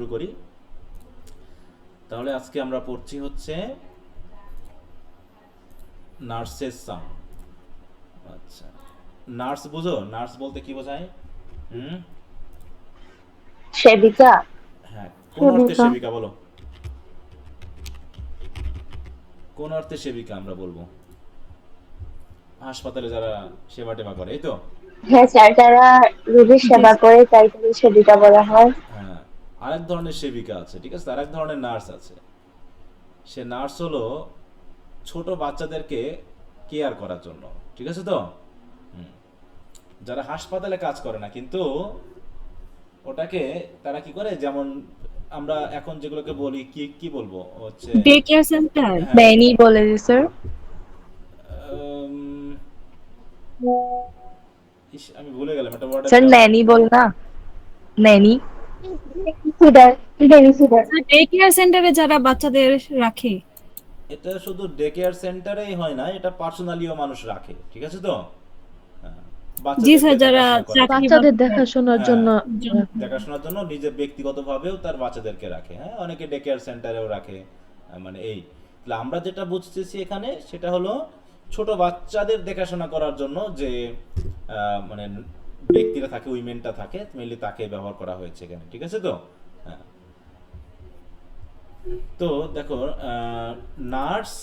শুরু করি। তাহলে আজকে আমরা পড়ছি হচ্ছে নার্সের সাউন্ড। আচ্ছা, নার্স বুঝো? নার্স বলতে কি বোঝায়? হুম, সেবিকা। হ্যাঁ, কোন অর্থে সেবিকা। সেবিকা বলো? কোন অর্থে সেবিকা আমরা বলবো? হাসপাতালে যারা সেবা টেবা করে, এই তো? হ্যাঁ স্যার, যারা রোগীর জি সেবা করে তাই তাদের সেবিকা বলা হয়। হ্যাঁ, আরেক ধরনের সেবিকা আছে, ঠিক আছে? আরেক ধরনের নার্স আছে। সে নার্স হলো ছোট বাচ্চাদেরকে কেয়ার করার জন্য, ঠিক আছে তো? হুম, যারা হাসপাতালে কাজ করে না, কিন্তু ওটাকে তারা কি করে, যেমন আমরা এখন যেগুলোকে বলি, কি কি বলবো হচ্ছে, ডে কেয়ার সেন্টার। হ্যাঁ, ন্যানি বলে যে স্যার। উম, আমি ভুলে গেলাম একটা ওয়ার্ডের স্যার নাম। ন্যানি বল না, nanny. Sitter, baby sitter. Day care সেন্টারে যারা বাচ্চাদের রাখে। এটা শুধু ডে কেয়ার সেন্টারেই হয় না, এটা পার্সোনালিও মানুষ রাখে, ঠিক আছে তো? হ্যাঁ, জি বাচ্চাদেরকে স্যার, যারা দেখাশোনা করার জন্য। চাকরি বাচ্চাদের বাকরি করে। দেখাশোনার হ্যাঁ, জন্য। দেখাশোনার জন্য নিজে ব্যক্তিগতভাবেও তার বাচ্চাদেরকে রাখে। হ্যাঁ, অনেকে ডে কেয়ার সেন্টারেও রাখে। মানে এই, তাহলে আমরা যেটা বুঝতেছি এখানে সেটা হলো ছোট বাচ্চাদের দেখাশোনা করার জন্য যে মানে ব্যক্তিরা থাকে, উইমেনটা থাকে, মেনলি তাকে ব্যবহার করা হয়েছে এখানে, ঠিক আছে তো? হ্যাঁ, তো দেখো, nurse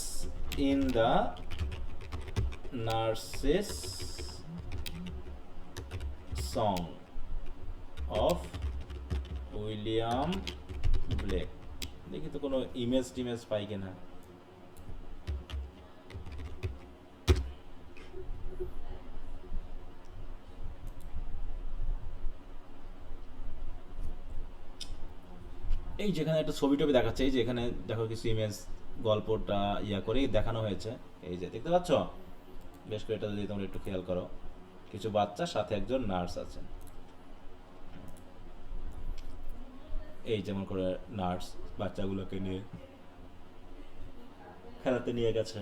in the nurses song of William Blake. দেখি তো কোনো ইমেজ টিমেজ পাই কিনা। এই যেখানে একটা ছবি টবি দেখাচ্ছে, এই যে এখানে দেখো কিছু ইমেজ, গল্পটা ইয়া করে দেখানো হয়েছে। এই যে দেখতে পাচ্ছ, বেশ করে এটা যদি তোমরা একটু খেয়াল করো, কিছু বাচ্চা সাথে একজন নার্স আছেন। এই যেমন করে নার্স বাচ্চাগুলোকে নিয়ে খেলাতে নিয়ে গেছে।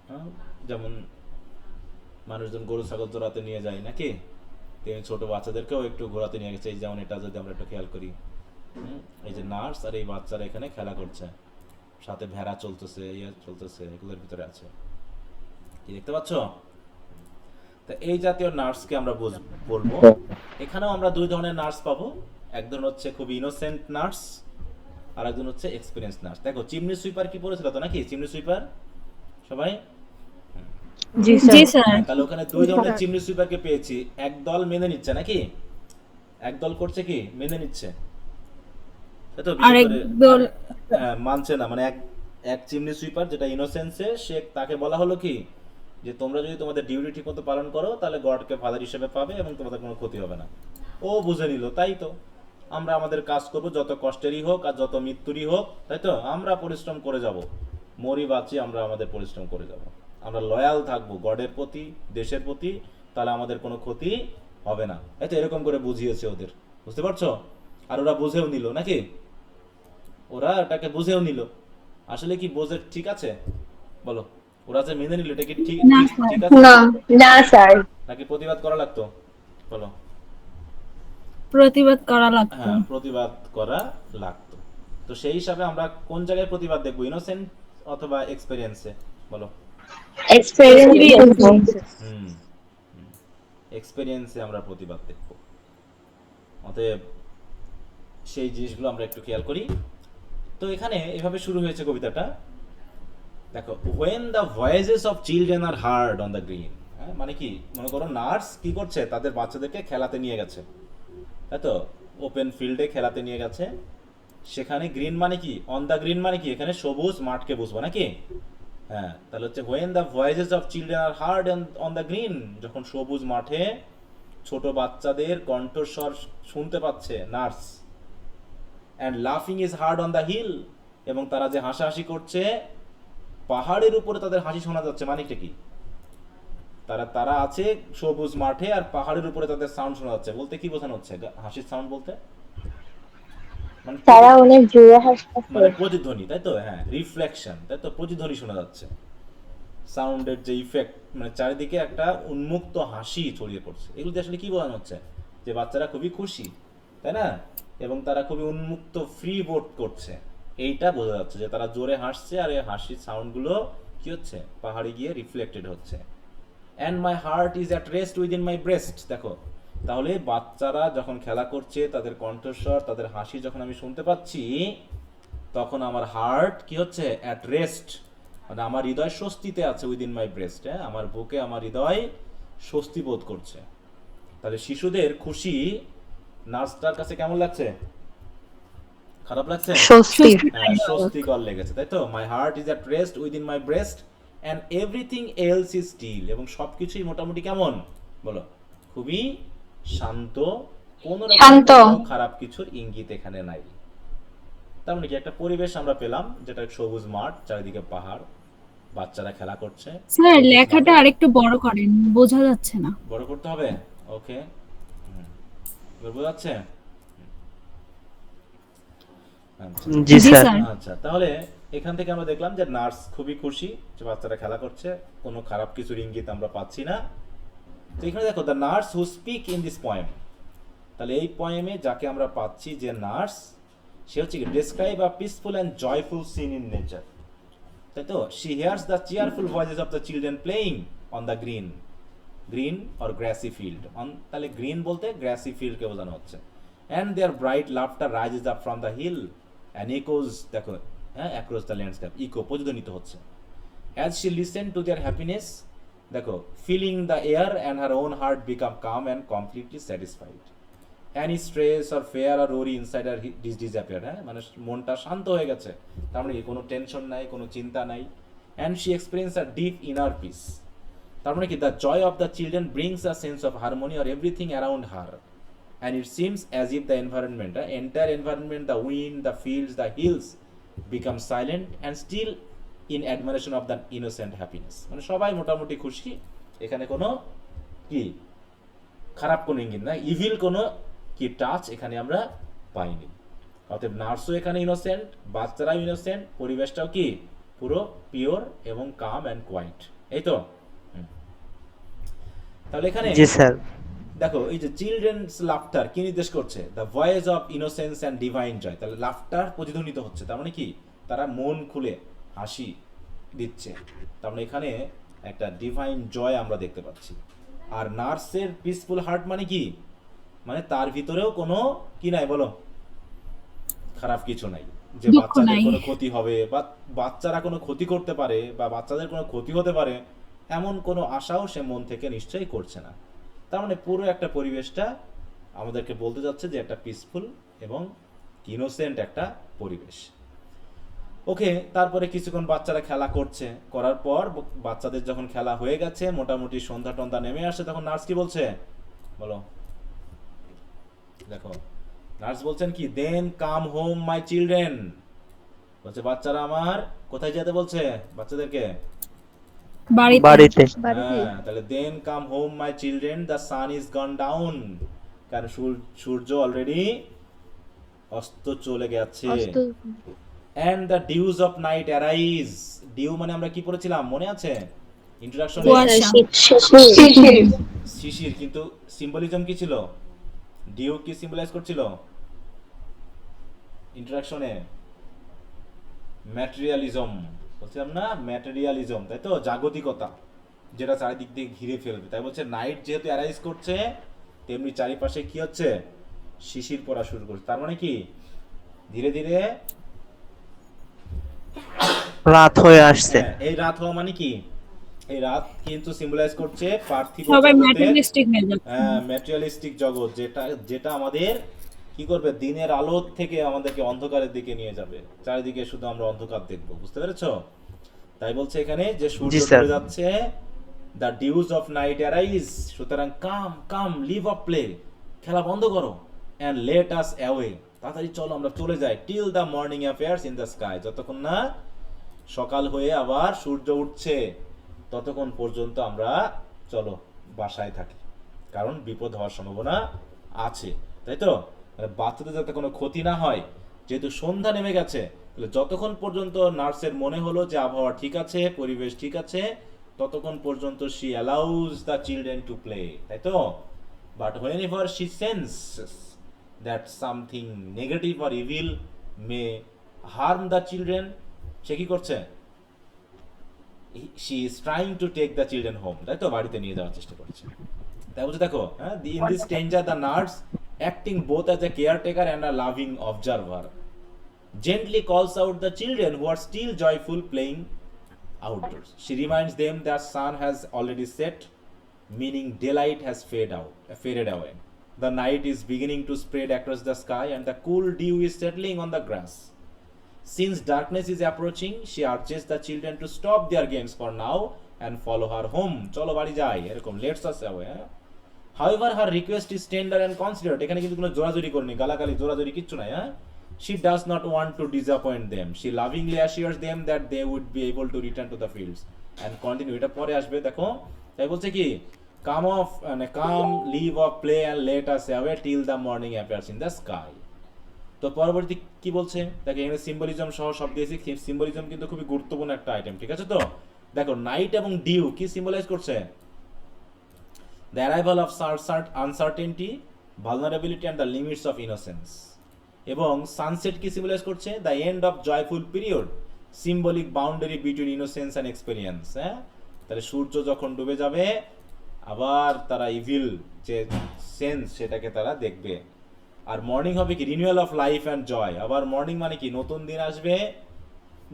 হ্যাঁ, যেমন মানুষজন গরু ছাগল চড়াতে নিয়ে যায় নাকি, তেমনি ছোট বাচ্চাদেরকেও একটু ঘোরাতে নিয়ে গেছে। এই যেমন এটা যদি আমরা একটু খেয়াল করি, এই যে নার্স আর এই বাচ্চারা এখানে খেলা করছে, সাথে ভেড়া চলতেছে, ইয়ে চলতেছে, এগুলোর ভিতরে আছে, কি দেখতে পাচ্ছ? তা এই জাতীয় নার্সকে আমরা বলবো। এখানেও আমরা দুই ধরনের নার্স পাবো। একজন হচ্ছে খুব ইনোসেন্ট নার্স, আর একজন হচ্ছে এক্সপিরিয়েন্স নার্স। দেখো, চিমনি সুইপার কি পড়েছিল তো নাকি? চিমনি সুইপার সবাই? জি জি স্যার। স্যার। হ্যাঁ, তাহলে ওখানে দুই ধরনের চিমনি সুইপারকে পেয়েছি। এক দল মেনে নিচ্ছে নাকি, এক দল করছে কি মেনে নিচ্ছে, তাই তো? বিশেষ আরেক করে দল মানছে না, মানে এক এক চিমনি সুইপার যেটা ইনোসেন্সে, সে তাকে বলা হলো কি যে তোমরা যদি তোমাদের ডিউটি ঠিক মতো পালন করো তাহলে গডকে ফাদার হিসেবে পাবে এবং তোমাদের কোনো ক্ষতি হবে না। ও বুঝে নিল, তাই তো আমরা আমাদের কাজ করব, যত কষ্টেরই হোক আর যত মৃত্যুরই হোক, তাই তো? আমরা পরিশ্রম করে যাব, মরি বাঁচি আমরা আমাদের পরিশ্রম করে যাব, আমরা লয়াল থাকবো গডের প্রতি, দেশের প্রতি, তাহলে আমাদের কোনো ক্ষতি হবে না। এই তো এরকম করে বুঝিয়েছে ওদের, বুঝতে পারছো? আর ওরা বুঝেও নিল নাকি, ওরা এটাকে বুঝেও নিল। আসলে কি বোঝে ঠিক আছে বলো? ওরা যে মেনে নিল, এটা কি ঠিক না ঠিক স্যার। ঠিক আছে না, না স্যার। নাকি প্রতিবাদ করা লাগতো বলো? প্রতিবাদ করা লাগতো। হ্যাঁ, প্রতিবাদ করা লাগতো। তো সেই হিসাবে আমরা কোন জায়গায় প্রতিবাদ দেখবো, ইনোসেন্ট অথবা এক্সপেরিয়েন্সে বলো? এক্সপেরিয়েন্স। হুম, এক্সপেরিয়েন্সে আমরা প্রতিবাদ দেখবো। অতএব সেই জিনিসগুলো আমরা একটু খেয়াল করি। তো এখানে এভাবে শুরু হয়েছে কবিতাটা। দেখো, when the voices of children are heard on the green. মানে কি, মনে করো নার্স কি করছে, তাদের বাচ্চাদেরকে খেলাতে নিয়ে গেছে, তাই তো? ওপেন ফিল্ডে খেলাতে নিয়ে গেছে। সেখানে গ্রিন মানে কি, অন দ্য গ্রিন মানে কি, এখানে সবুজ মাঠকে বুঝবো নাকি? হ্যাঁ, তাহলে হচ্ছে when the voices of children are heard on the green, যখন সবুজ মাঠে ছোট বাচ্চাদের কণ্ঠস্বর শুনতে পাচ্ছে নার্স। অ্যান্ড লাফিং is heard on the hill, এবং তারা যে হাসাহাসি করছে পাহাড়ের উপরে, তাদের হাসি শোনা যাচ্ছে, মানেটা কি? তারা তারা আছে সবুজ মাঠে আর পাহাড়ের উপরে তাদের সাউন্ড শোনা যাচ্ছে, বলতে কি বোঝানো হচ্ছে? হাসির সাউন্ড বলতে মানে তারা অনেক জোরে হাসতেছে। মানে প্রতিধ্বনি, তাই তো? হ্যাঁ, রিফ্লেকশন, তাই তো? প্রতিধ্বনি শোনা যাচ্ছে, সাউন্ডের যে ইফেক্ট, মানে চারিদিকে একটা উন্মুক্ত হাসি ছড়িয়ে পড়ছে। এগুলো আসলে কি বোঝানো হচ্ছে? যে বাচ্চারা খুবই খুশি, তাই না? এবং তারা খুবই উন্মুক্ত ফ্রি বোধ করছে, এইটা বোঝা যাচ্ছে যে তারা জোরে হাসছে আর এই হাসির সাউন্ডগুলো কি হচ্ছে পাহাড়ে গিয়ে রিফ্লেক্টেড হচ্ছে। And my heart is at rest within my breast. দেখো তাহলে বাচ্চারা যখন খেলা করছে তাদের কণ্ঠস্বর তাদের হাসি যখন আমি শুনতে পাচ্ছি তখন আমার হার্ট কি হচ্ছে অ্যাট রেস্ট, মানে আমার হৃদয় স্বস্তিতে আছে উইদিন মাই ব্রেস্ট, হ্যাঁ আমার বুকে আমার হৃদয় স্বস্তি বোধ করছে। তাহলে শিশুদের খুশি নার্সটার কাছে কেমন লাগছে? খারাপ লাগছে? স্বস্তির। হ্যাঁ, স্বস্তিকর লেগেছে, তাই তো। My heart is at rest within my breast and everything else is still, এবং সবকিছুই মোটামুটি কেমন বলো, খুবই শান্ত, কোন শান্ত। খারাপ কিছুর ইঙ্গিত এখানে নাই। তার মানে কি একটা পরিবেশ আমরা পেলাম যেটা সবুজ মাঠ, চারিদিকে পাহাড়, বাচ্চারা খেলা করছে। স্যার লেখাটা আরেকটু বড় করেন, বোঝা যাচ্ছে না। বড় করতে হবে, ওকে, এবার বোঝা যাচ্ছে? আচ্ছা জি জি স্যার। স্যার। আচ্ছা, তাহলে এখান থেকে আমরা দেখলাম যে নার্স খুবই খুশি যে বাচ্চারা খেলা করছে, কোনো খারাপ কিছুর ইঙ্গিত আমরা পাচ্ছি না। তো এখানে দেখো the nurse who speak in this poem, তাহলে এই পয়েমে যাকে আমরা পাচ্ছি যে নার্স, সে হচ্ছে কি describe a peaceful and joyful scene in nature, তাই তো। She hears the cheerful voices of the children playing on the green or grassy field, on তাহলে গ্রিন বলতে গ্রাসি ফিল্ডকে বোঝানো হচ্ছে। And their bright laughter rises up from the hill and echoes, দেখো হ্যাঁ across the landscape, echo প্রতিধ্বনিত হচ্ছে। As she listen to their happiness, দেখো feeling the air and her own heart become calm and completely satisfied. Any stress or fear or worry inside R disappear, হ্যাঁ মানে মনটা শান্ত হয়ে গেছে, তার মানে কোনো টেনশন নাই, কোনো চিন্তা নাই। And she experience a deep inner peace, তার মানে কি the joy of the children brings a sense of harmony or everything around her, and it seems as if the environment, entire environment, the wind, the fields, the hills become silent and still in admiration of the innocent happiness, মানে সবাই মোটামুটি খুশি, এখানে কোনো কি খারাপ কোনো ইঙ্গিত না, ইভিল কোনো কি টাচ এখানে আমরা পাইনি। অতএব নার্সও এখানে ইনোসেন্ট, বাচ্চারাও ইনোসেন্ট, পরিবেশটাও কি পুরো পিওর এবং কাম অ্যান্ড কোয়াইট, এই তো। তাহলে এখানে জি স্যার। দেখো এই যে চিলড্রেনস লাফটার কি নির্দেশ করছে, the voice of innocence and divine joy, তাহলে লাফটার প্রতিধ্বনিত হচ্ছে, তার মানে কি তারা মন খুলে হাসি দিচ্ছে, তার মানে এখানে একটা ডিভাইন জয় আমরা দেখতে পাচ্ছি। আর নার্সের পিসফুল হার্ট মানে কি, মানে তার ভিতরেও কোনো কি নাই বলো, খারাপ কিছু নাই, যে দুঃখ বাচ্চাদের নাই। কোনো ক্ষতি হবে বা বাচ্চারা কোনো ক্ষতি করতে পারে বা বাচ্চাদের কোনো ক্ষতি হতে পারে এমন কোনো আশাও সে মন থেকে নিশ্চয়ই করছে না। তার মানে পুরো একটা পরিবেশটা আমাদেরকে বলতে যাচ্ছে যে একটা পিসফুল এবং ইনোসেন্ট একটা পরিবেশ। ওকে, তারপরে কিছুক্ষণ বাচ্চারা খেলা করছে, করার পর বাচ্চাদের যখন খেলা হয়ে গেছে, মোটামুটি সন্ধ্যা টন্ধা নেমে আসে, তখন নার্স কি বলছে বলো, দেখো নার্স বলছেন কি, then come home my children, বলছে বাচ্চারা আমার কোথায় যেতে বলছে বাচ্চাদেরকে, বাড়িতে। হ্যাঁ, তাহলে then come home my children, the sun is gone down, কারণ সূর্য অলরেডি অস্ত চলে গেছে। And the dews of night arise, dew মানে আমরা কি পড়েছিলাম মনে আছে ইন্ট্রোডাকশনে, কুয়াশা। শিশির, কিন্তু সিম্বলিজম কি ছিল, ডিউ কি সিম্বলাইজ করছিল ইন্ট্রোডাকশনে, ম্যাটেরিয়ালিজম বলছিলাম না, ম্যাটেরিয়ালিজম, তাই তো, জাগতিকতা, যেটা চারিদিক দিয়ে ঘিরে ফেলবে। তাই বলছে নাইট যেহেতু অ্যারাইজ করছে তেমনি চারিপাশে কি হচ্ছে শিশির পড়া শুরু করছে, তার মানে কি ধীরে ধীরে রাত হয়ে আসছে। এই রাত হওয়া মানে কি, এই রাত কিন্তু সিম্বলাইজ করছে পার্থিব সবাই জগতের, ম্যাটেরিয়ালিস্টিক হয়ে যাচ্ছে। ম্যাটেরিয়ালিস্টিক জগৎ, যেটা আমাদের কি করবে, দিনের আলো থেকে আমাদেরকে অন্ধকারের দিকে নিয়ে যাবে, চারিদিকে শুধু আমরা অন্ধকার দেখবো, বুঝতে পেরেছো? তাই বলছে এখানে যে সূর্য জি, স্যার। ডুবে যাচ্ছে, the dews of night arise, সুতরাং কাম লিভ অফ প্লে, খেলা বন্ধ করো, অ্যান্ড লেট আস অ্যাওয়ে, তাড়াতাড়ি চলো আমরা চলে যাই, till the morning affairs in the sky, যতক্ষণ না সকাল হয়ে আবার সূর্য উঠছে ততক্ষণ পর্যন্ত আমরা চলো বাসায় থাকি, কারণ বিপদ হওয়ার সম্ভাবনা আছে, তাই তো। মানে বাচ্চাদের যাতে কোনো ক্ষতি না হয়, যেহেতু সন্ধ্যা নেমে গেছে, তাহলে যতক্ষণ পর্যন্ত নার্সের মনে হলো যে আবহাওয়া ঠিক আছে, পরিবেশ ঠিক আছে, ততক্ষণ পর্যন্ত she allows the children to play, তাই তো। But whenever she senses that something negative or evil may harm the children, সে কি করছে? She is trying to take the children home, তাই তো, বাড়িতে নিয়ে যাওয়ার চেষ্টা করছে। তাই বলছে দেখো, হ্যাঁ, in this danger the nurse, acting both as a caretaker and a loving observer, gently calls out the children who are still joyful playing outdoors. She reminds them that sun has already set, meaning daylight has faded away. The night is beginning to spread across the sky and the cool dew is settling on the grass. Since darkness is approaching, she urges the children to stop their games for now and follow her home. চলো বাড়ি যাই, এরকম lets us away. However, her request is tender and considerate. এখানে কিন্তু কোনো জোরাজুরি করেনি, গালাগালি জোরাজুরি কিচ্ছু নাই। She does not want to disappoint them. She lovingly assures them that they would be able to return to the fields and continue. এটা পরে আসবে, দেখো। তাই বলছে কি, come off and come, leave off play and let us away till the morning appears in the sky. তো পরবর্তী কি বলছে দেখো, এখানে সিম্বলিজম সহ সব দিয়েছি। সিম্বলিজম কিন্তু খুবই গুরুত্বপূর্ণ একটা আইটেম, ঠিক আছে? তো দেখো, নাইট এবং ডিউ কি সিম্বলাইজ করছে? The arrival of uncertainty, vulnerability and the limits of innocence. এবং সানসেট কি সিম্বলাইজ করছে? The end of joyful period, symbolic boundary between innocence and experience. হ্যাঁ, তাহলে সূর্য যখন ডুবে যাবে, আবার তারা ইভিল যে সেন্স সেটাকে তারা দেখবে। আর মর্নিং হবে কি, রিনিউয়াল অফ লাইফ অ্যান্ড জয়। আবার মর্নিং মানে কি, নতুন দিন আসবে,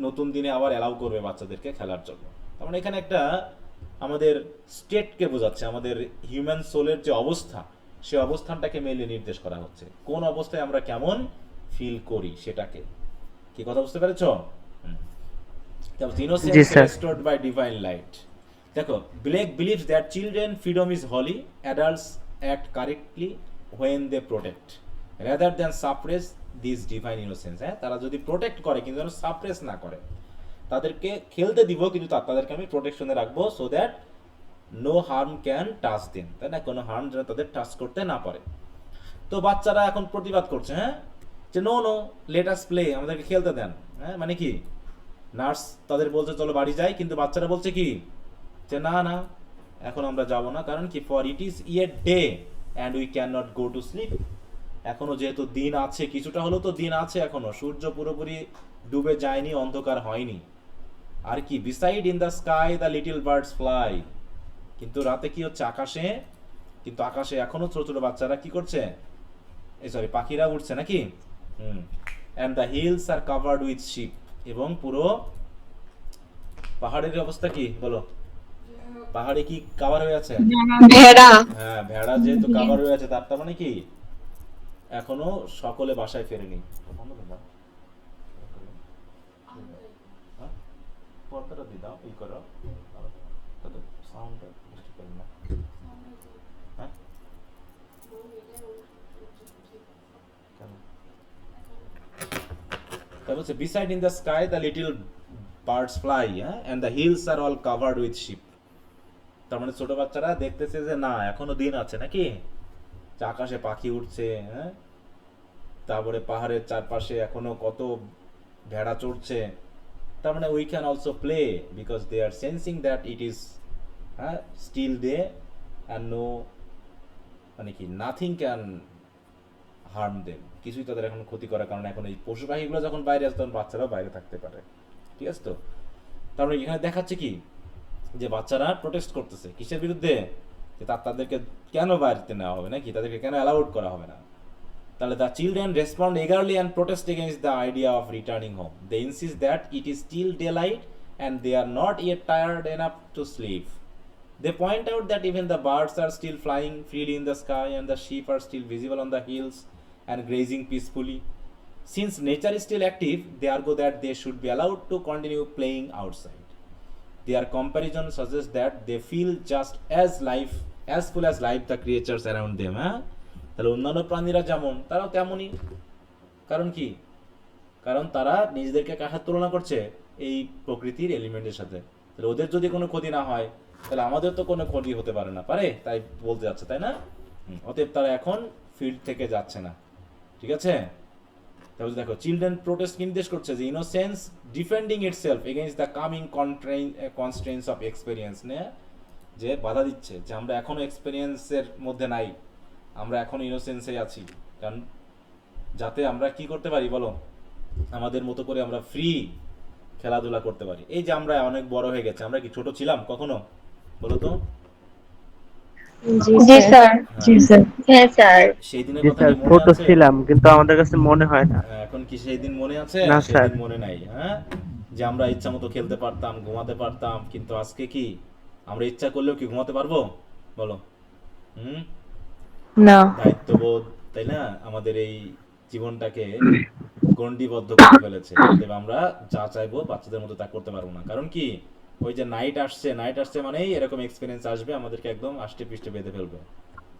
নতুন দিনে আবার অ্যালাউ করবে বাচ্চাদেরকে খেলার জন্য। তার মানে এখানে একটা আমাদের স্টেটকে বোঝাচ্ছে, আমাদের হিউম্যান সোলের যে অবস্থা, সেই অবস্থানটাকে মেলে নির্দেশ করা হচ্ছে। কোন অবস্থায় আমরা কেমন ফিল করি সেটাকে। কি কথা বুঝতে পেরেছো? Innocence restored by divine light. দেখো, Blake believes that children freedom is holy. Adults act correctly when they protect rather than suppress this divine innocence. হ্যাঁ, তারা যদি প্রোটেক্ট করে কিন্তু যেন সাপ্রেস না করে। তাদেরকে খেলতে দিব কিন্তু তাদেরকে আমি প্রোটেকশনে রাখবো, so that no harm can touch them, তাই না? কোনো হার্ম যেন তাদের টাচ করতে না পারে। তো বাচ্চারা এখন প্রতিবাদ করছে, হ্যাঁ, যে no no let us play, আমাদেরকে খেলতে দেন। হ্যাঁ, মানে কি, নার্স তাদের বলছে চলো বাড়ি যাই, কিন্তু বাচ্চারা বলছে কি, যে না না, এখন আমরা যাব না। কারণ কি, for it is yet day and we can not go to sleep. এখনো যেহেতু দিন আছে, কিছুটা হলেও তো দিন আছে এখনো, সূর্য পুরোপুরি ডুবে যায়নি, অন্ধকার হয়নি। আর কি, beside in the sky the little birds fly, কিন্তু রাতে কি হচ্ছে, আকাশে, কিন্তু আকাশে এখনো ছোট ছোট বাচ্চারা কি করছে, পাখিরা উঠছে নাকি। And the hills are covered with sheep, এবং পুরো পাহাড়ের অবস্থা কি বলো, পাহাড়ে কি কভার হয়ে আছে? ভেড়া। হ্যাঁ, ভেড়া যেহেতু কভার হয়ে আছে, তার মানে কি, এখনো সকলে বাসায় ফেরেনি। পর্দাটা দিয়ে দাও, এই করো, সাউন্ডটা বেশি করো না। হ্যাঁ, তারপর হচ্ছে beside in the sky the little birds fly, and the hills are all covered with sheep. তার মানে ছোট বাচ্চারা দেখতেছে যে না, এখনো দিন আছে নাকি, আকাশে পাখি উঠছে, হ্যাঁ, তারপরে পাহাড়ের চারপাশে এখনো কত ভেড়া চড়ছে। তার মানে we can also play because they are sensing that it is still day and no, মানে কি, নাথিং ক্যান হার্ম দেম, কিছুই তাদের এখন ক্ষতি করার কারণে এখন এই পশু পাখিগুলো যখন বাইরে আসে তখন বাচ্চারাও বাইরে থাকতে পারে, ঠিক আছে? তো তারপরে এখানে দেখাচ্ছে কি, যে বাচ্চারা প্রোটেস্ট করতেছে কিসের বিরুদ্ধে, যে তাদেরকে কেন বাইরে নেওয়া হবে নাকি, তাদেরকে কেন অ্যালাউড করা হবে না। তাহলে the children respond eagerly and protest against the idea of returning home. They insist that it is still daylight and they are not yet tired enough to sleep. They point out that even the birds are still flying freely in the sky and the sheep are still visible on the hills and grazing peacefully. Since nature is still active, they argue that they should be allowed to continue playing outside. Their comparison suggests that they feel just as full as life the creatures around them. তাহলে অন্যান্য প্রাণীরা যেমন, তারাও তেমনই। কারণ কি, কারণ তারা নিজেদেরকে কার সাথে তুলনা করছে, এই প্রকৃতির এলিমেন্টের সাথে। তাহলে ওদের যদি কোনো ক্ষতি না হয়, তাহলে আমাদের তো কোনো ক্ষতি হতে পারে না, পারে, তাই বলতে যাচ্ছে, তাই না? অতএব তারা এখন ফিল্ড থেকে যাচ্ছে না, ঠিক আছে? তাহলে দেখো, চিলড্রেন প্রোটেস্ট নির্দেশ করছে যে innocence defending itself against the coming constraints of experience, যে বাধা দিচ্ছে যে আমরা এখনো এক্সপেরিয়েন্সের মধ্যে নাই, আমরা এখনো ইনোসেন্সে আছি। কারণ যাতে আমরা কি করতে পারি বলো, আমাদের মতো করে আমরা ফ্রি খেলাধুলা করতে পারি। এই যে আমরা অনেক বড় হয়ে গেছে, আমরা কি ছোট ছিলাম কখনো বলো তো? জি স্যার। জি হ্যাঁ, স্যার। হ্যাঁ স্যার। সেই দিনের জি কথা স্যার, কি মনে ছোট আছে? ছিলাম কিন্তু আমাদের কাছে মনে হয় না। এখন কি সেই দিন মনে আছে? না সেই স্যার। দিন মনে নাই। হ্যাঁ, যে আমরা ইচ্ছা মতো খেলতে পারতাম, ঘুমাতে পারতাম, কিন্তু আজকে কি আমরা ইচ্ছা করলেও কি ঘুমাতে পারবো বলো? হুম, না। দায়িত্ববোধ, তাই না, আমাদের এই জীবনটাকে গণ্ডিবদ্ধ করে ফেলেছে। অতএব আমরা যা চাইবো বাচ্চাদের মতো তা করতে পারবো না। কারণ কি, ওই যে নাইট আসছে মানেই এরকম এক্সপিরিয়েন্স আসবে, আমাদেরকে একদম আষ্টে পৃষ্ঠে বেঁধে ফেলবে।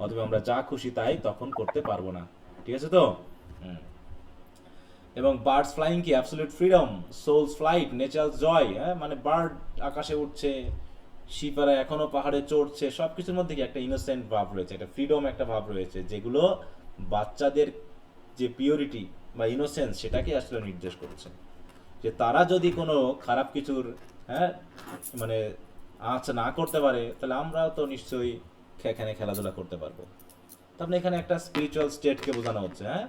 অতএব আমরা যা খুশি তাই তখন করতে পারবো না। ঠিক আছে তো? হুম। এবং বার্ডস ফ্লাইং কি absolute freedom, soul's flight, nature's joy. হ্যাঁ, মানে বার্ড আকাশে উঠছে, শিপারা এখনো পাহাড়ে চড়ছে, সবকিছুর মধ্যে কি একটা ইনোসেন্ট ভাব রয়েছে, একটা ফ্রিডম একটা ভাব রয়েছে, যেগুলো বাচ্চাদের যে পিওরিটি বা ইনোসেন্স সেটাকে আসলে নির্দেশ করছে। যে তারা যদি কোনো খারাপ কিছুর, হ্যাঁ, মানে আচ্ছা না করতে পারে, তাহলে আমরাও তো নিশ্চয়ই এখানে খেলাধুলা করতে পারবো। তার মানে এখানে একটা স্পিরিচুয়াল স্টেটকে বোঝানো হচ্ছে। হ্যাঁ,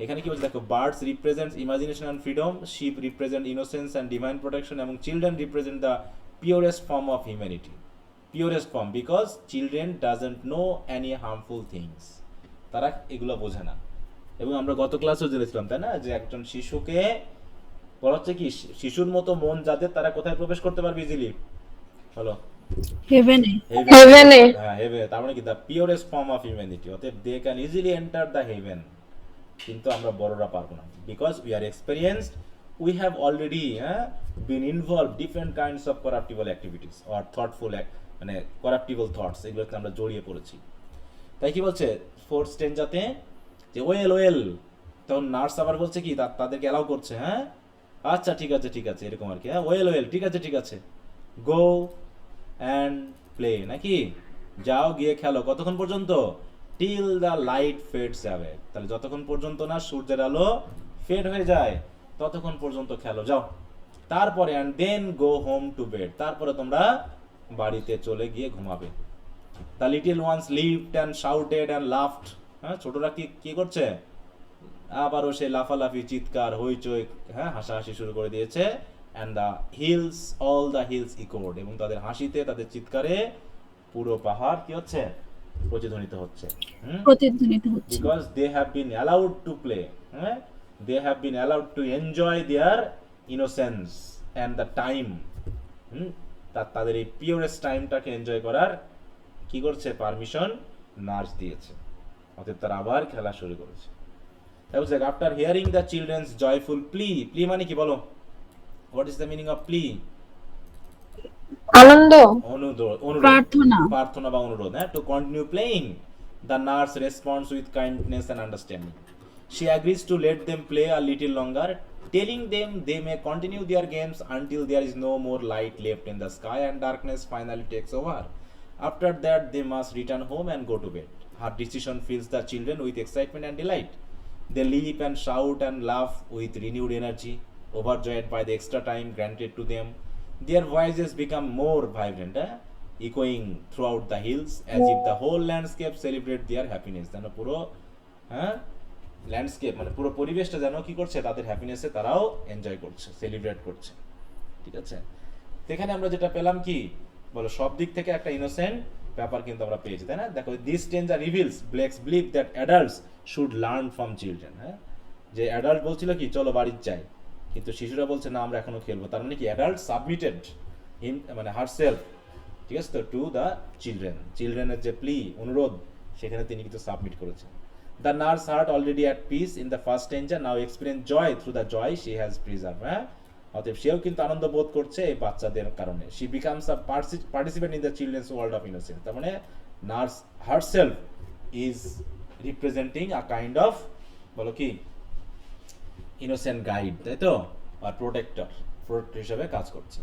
এখানে কি বলছে দেখো, birds represents imagination and freedom, sheep represent innocence and divine protection, এবং children represent the purest form of humanity. Purest form because children doesn't know any harmful things, তারা এগুলো বোঝে না। এবং আমরা গত ক্লাসেও জেনেছিলাম তাই না, যে একজন শিশুকে বলা হচ্ছে কি, শিশুর মতো মন যাদের, তারা কোথায় প্রবেশ করতে পারবে ইজিলি বলো? হেভেনে। হেভেনে। হ্যাঁ, হেভেন। তার মানে কি, the purest form of humanity. অতএব they can easily enter the heaven. কিন্তু আমরা বড়রা পারবো না, because we are experienced, we have already been involve different kinds of corruptible activities or thoughtful, মানে করাপ্টিবল থটস, এগুলোতে আমরা জড়িয়ে পড়েছি। তাই কি বলছে ফোর্থ স্টেঞ্জাতে, যে ওয়েল ওয়েল, তখন নার্স আবার বলছে কি, তাদেরকে অ্যালাউ করছে। হ্যাঁ, আচ্ছা ঠিক আছে ঠিক আছে, এরকম আর কি। হ্যাঁ, ওয়েল ওয়েল, ঠিক আছে ঠিক আছে, গো অ্যান্ড প্লে, নাকি যাও গিয়ে খেলো। কতক্ষণ পর্যন্ত? Till the light fades away, তাহলে যতক্ষণ পর্যন্ত না সূর্যের আলো ফেড হয়ে যায় ততক্ষণ পর্যন্ত খেলো, যাও। তারপরে and then go home to bed, তারপরে তোমরা বাড়িতে চলে গিয়ে ঘুমাবে। The little ones leaped and shouted and laughed, হ্যাঁ, ছোটরা কি কি করছে? আবারও সে লাফালাফি, চিৎকার, হইচই, হ্যাঁ, হাসাহাসি শুরু করে দিয়েছে। And the hills, all the hills echoed, এবং তাদের হাসিতে, তাদের চিৎকারে পুরো পাহাড় কি হচ্ছে? প্রতিধ্বনিত হচ্ছে। প্রতিধ্বনিত হচ্ছে। Because they have been allowed to play, হ্যাঁ, they have been allowed to enjoy their innocence and the time. তাদের এই পিওরেস্ট টাইমটাকে এনজয় করার কি করছে? পারমিশন নার্স দিয়েছে। অতএব তারা আবার খেলা শুরু করেছে। After hearing the children's joyful plea, plea মানে কি বলো? What is the meaning of plea? আনন্দ। অনুরোধ, প্রার্থনা। প্রার্থনা বা অনুরোধ। হ্যাঁ, to continue playing, the nurse responds with kindness and understanding. She agrees to let them play a little longer, telling them they may continue their games until there is no more light left in the sky and darkness finally takes over. After that, they must return home and go to bed. Her decision fills the children with excitement and delight. They leap and shout and laugh with renewed energy, overjoyed by the extra time granted to them. Their voices become more vibrant, echoing throughout the hills as if the whole landscape celebrate their happiness. যেন পুরো, হ্যাঁ, landscape মানে পুরো পরিবেশটা যেন কি করছে? তাদের হ্যাপিনেসে তারাও এনজয় করছে, সেলিব্রেট করছে। ঠিক আছে, এখানে আমরা যেটা পেলাম কি বলো, সব দিক থেকে একটা ইনোসেন্ট ব্যাপার কিন্তু আমরা পেয়েছি, তাই না? দেখো, this stanza reveals Blake's belief that adults should learn from children. হ্যাঁ, যে অ্যাডাল্ট বলছিল কি চলো বাড়ির যাই, কিন্তু শিশুরা বলছে না আমরা এখনো খেলবো। তার মানে কি অ্যাডাল্ট সাবমিটেড হিম, মানে হারসেলফ, ঠিক আছে তো, টু দ্য চিলড্রেন। চিলড্রেনের যে প্লি, অনুরোধ, সেখানে তিনি কিন্তু সাবমিট করেছেন। The nurse heart already at peace in the first stranger now experience joy through the joy she has preserved. হ্যাঁ, অতএব সেও কিন্তু আনন্দ বোধ করছে এই বাচ্চাদের কারণে। She becomes a participant in the children's world of innocence. তার মানে nurse herself is representing a kind of, বলো কি, innocent guide, তাই তো, আর প্রোটেক্টর হিসেবে কাজ করছে।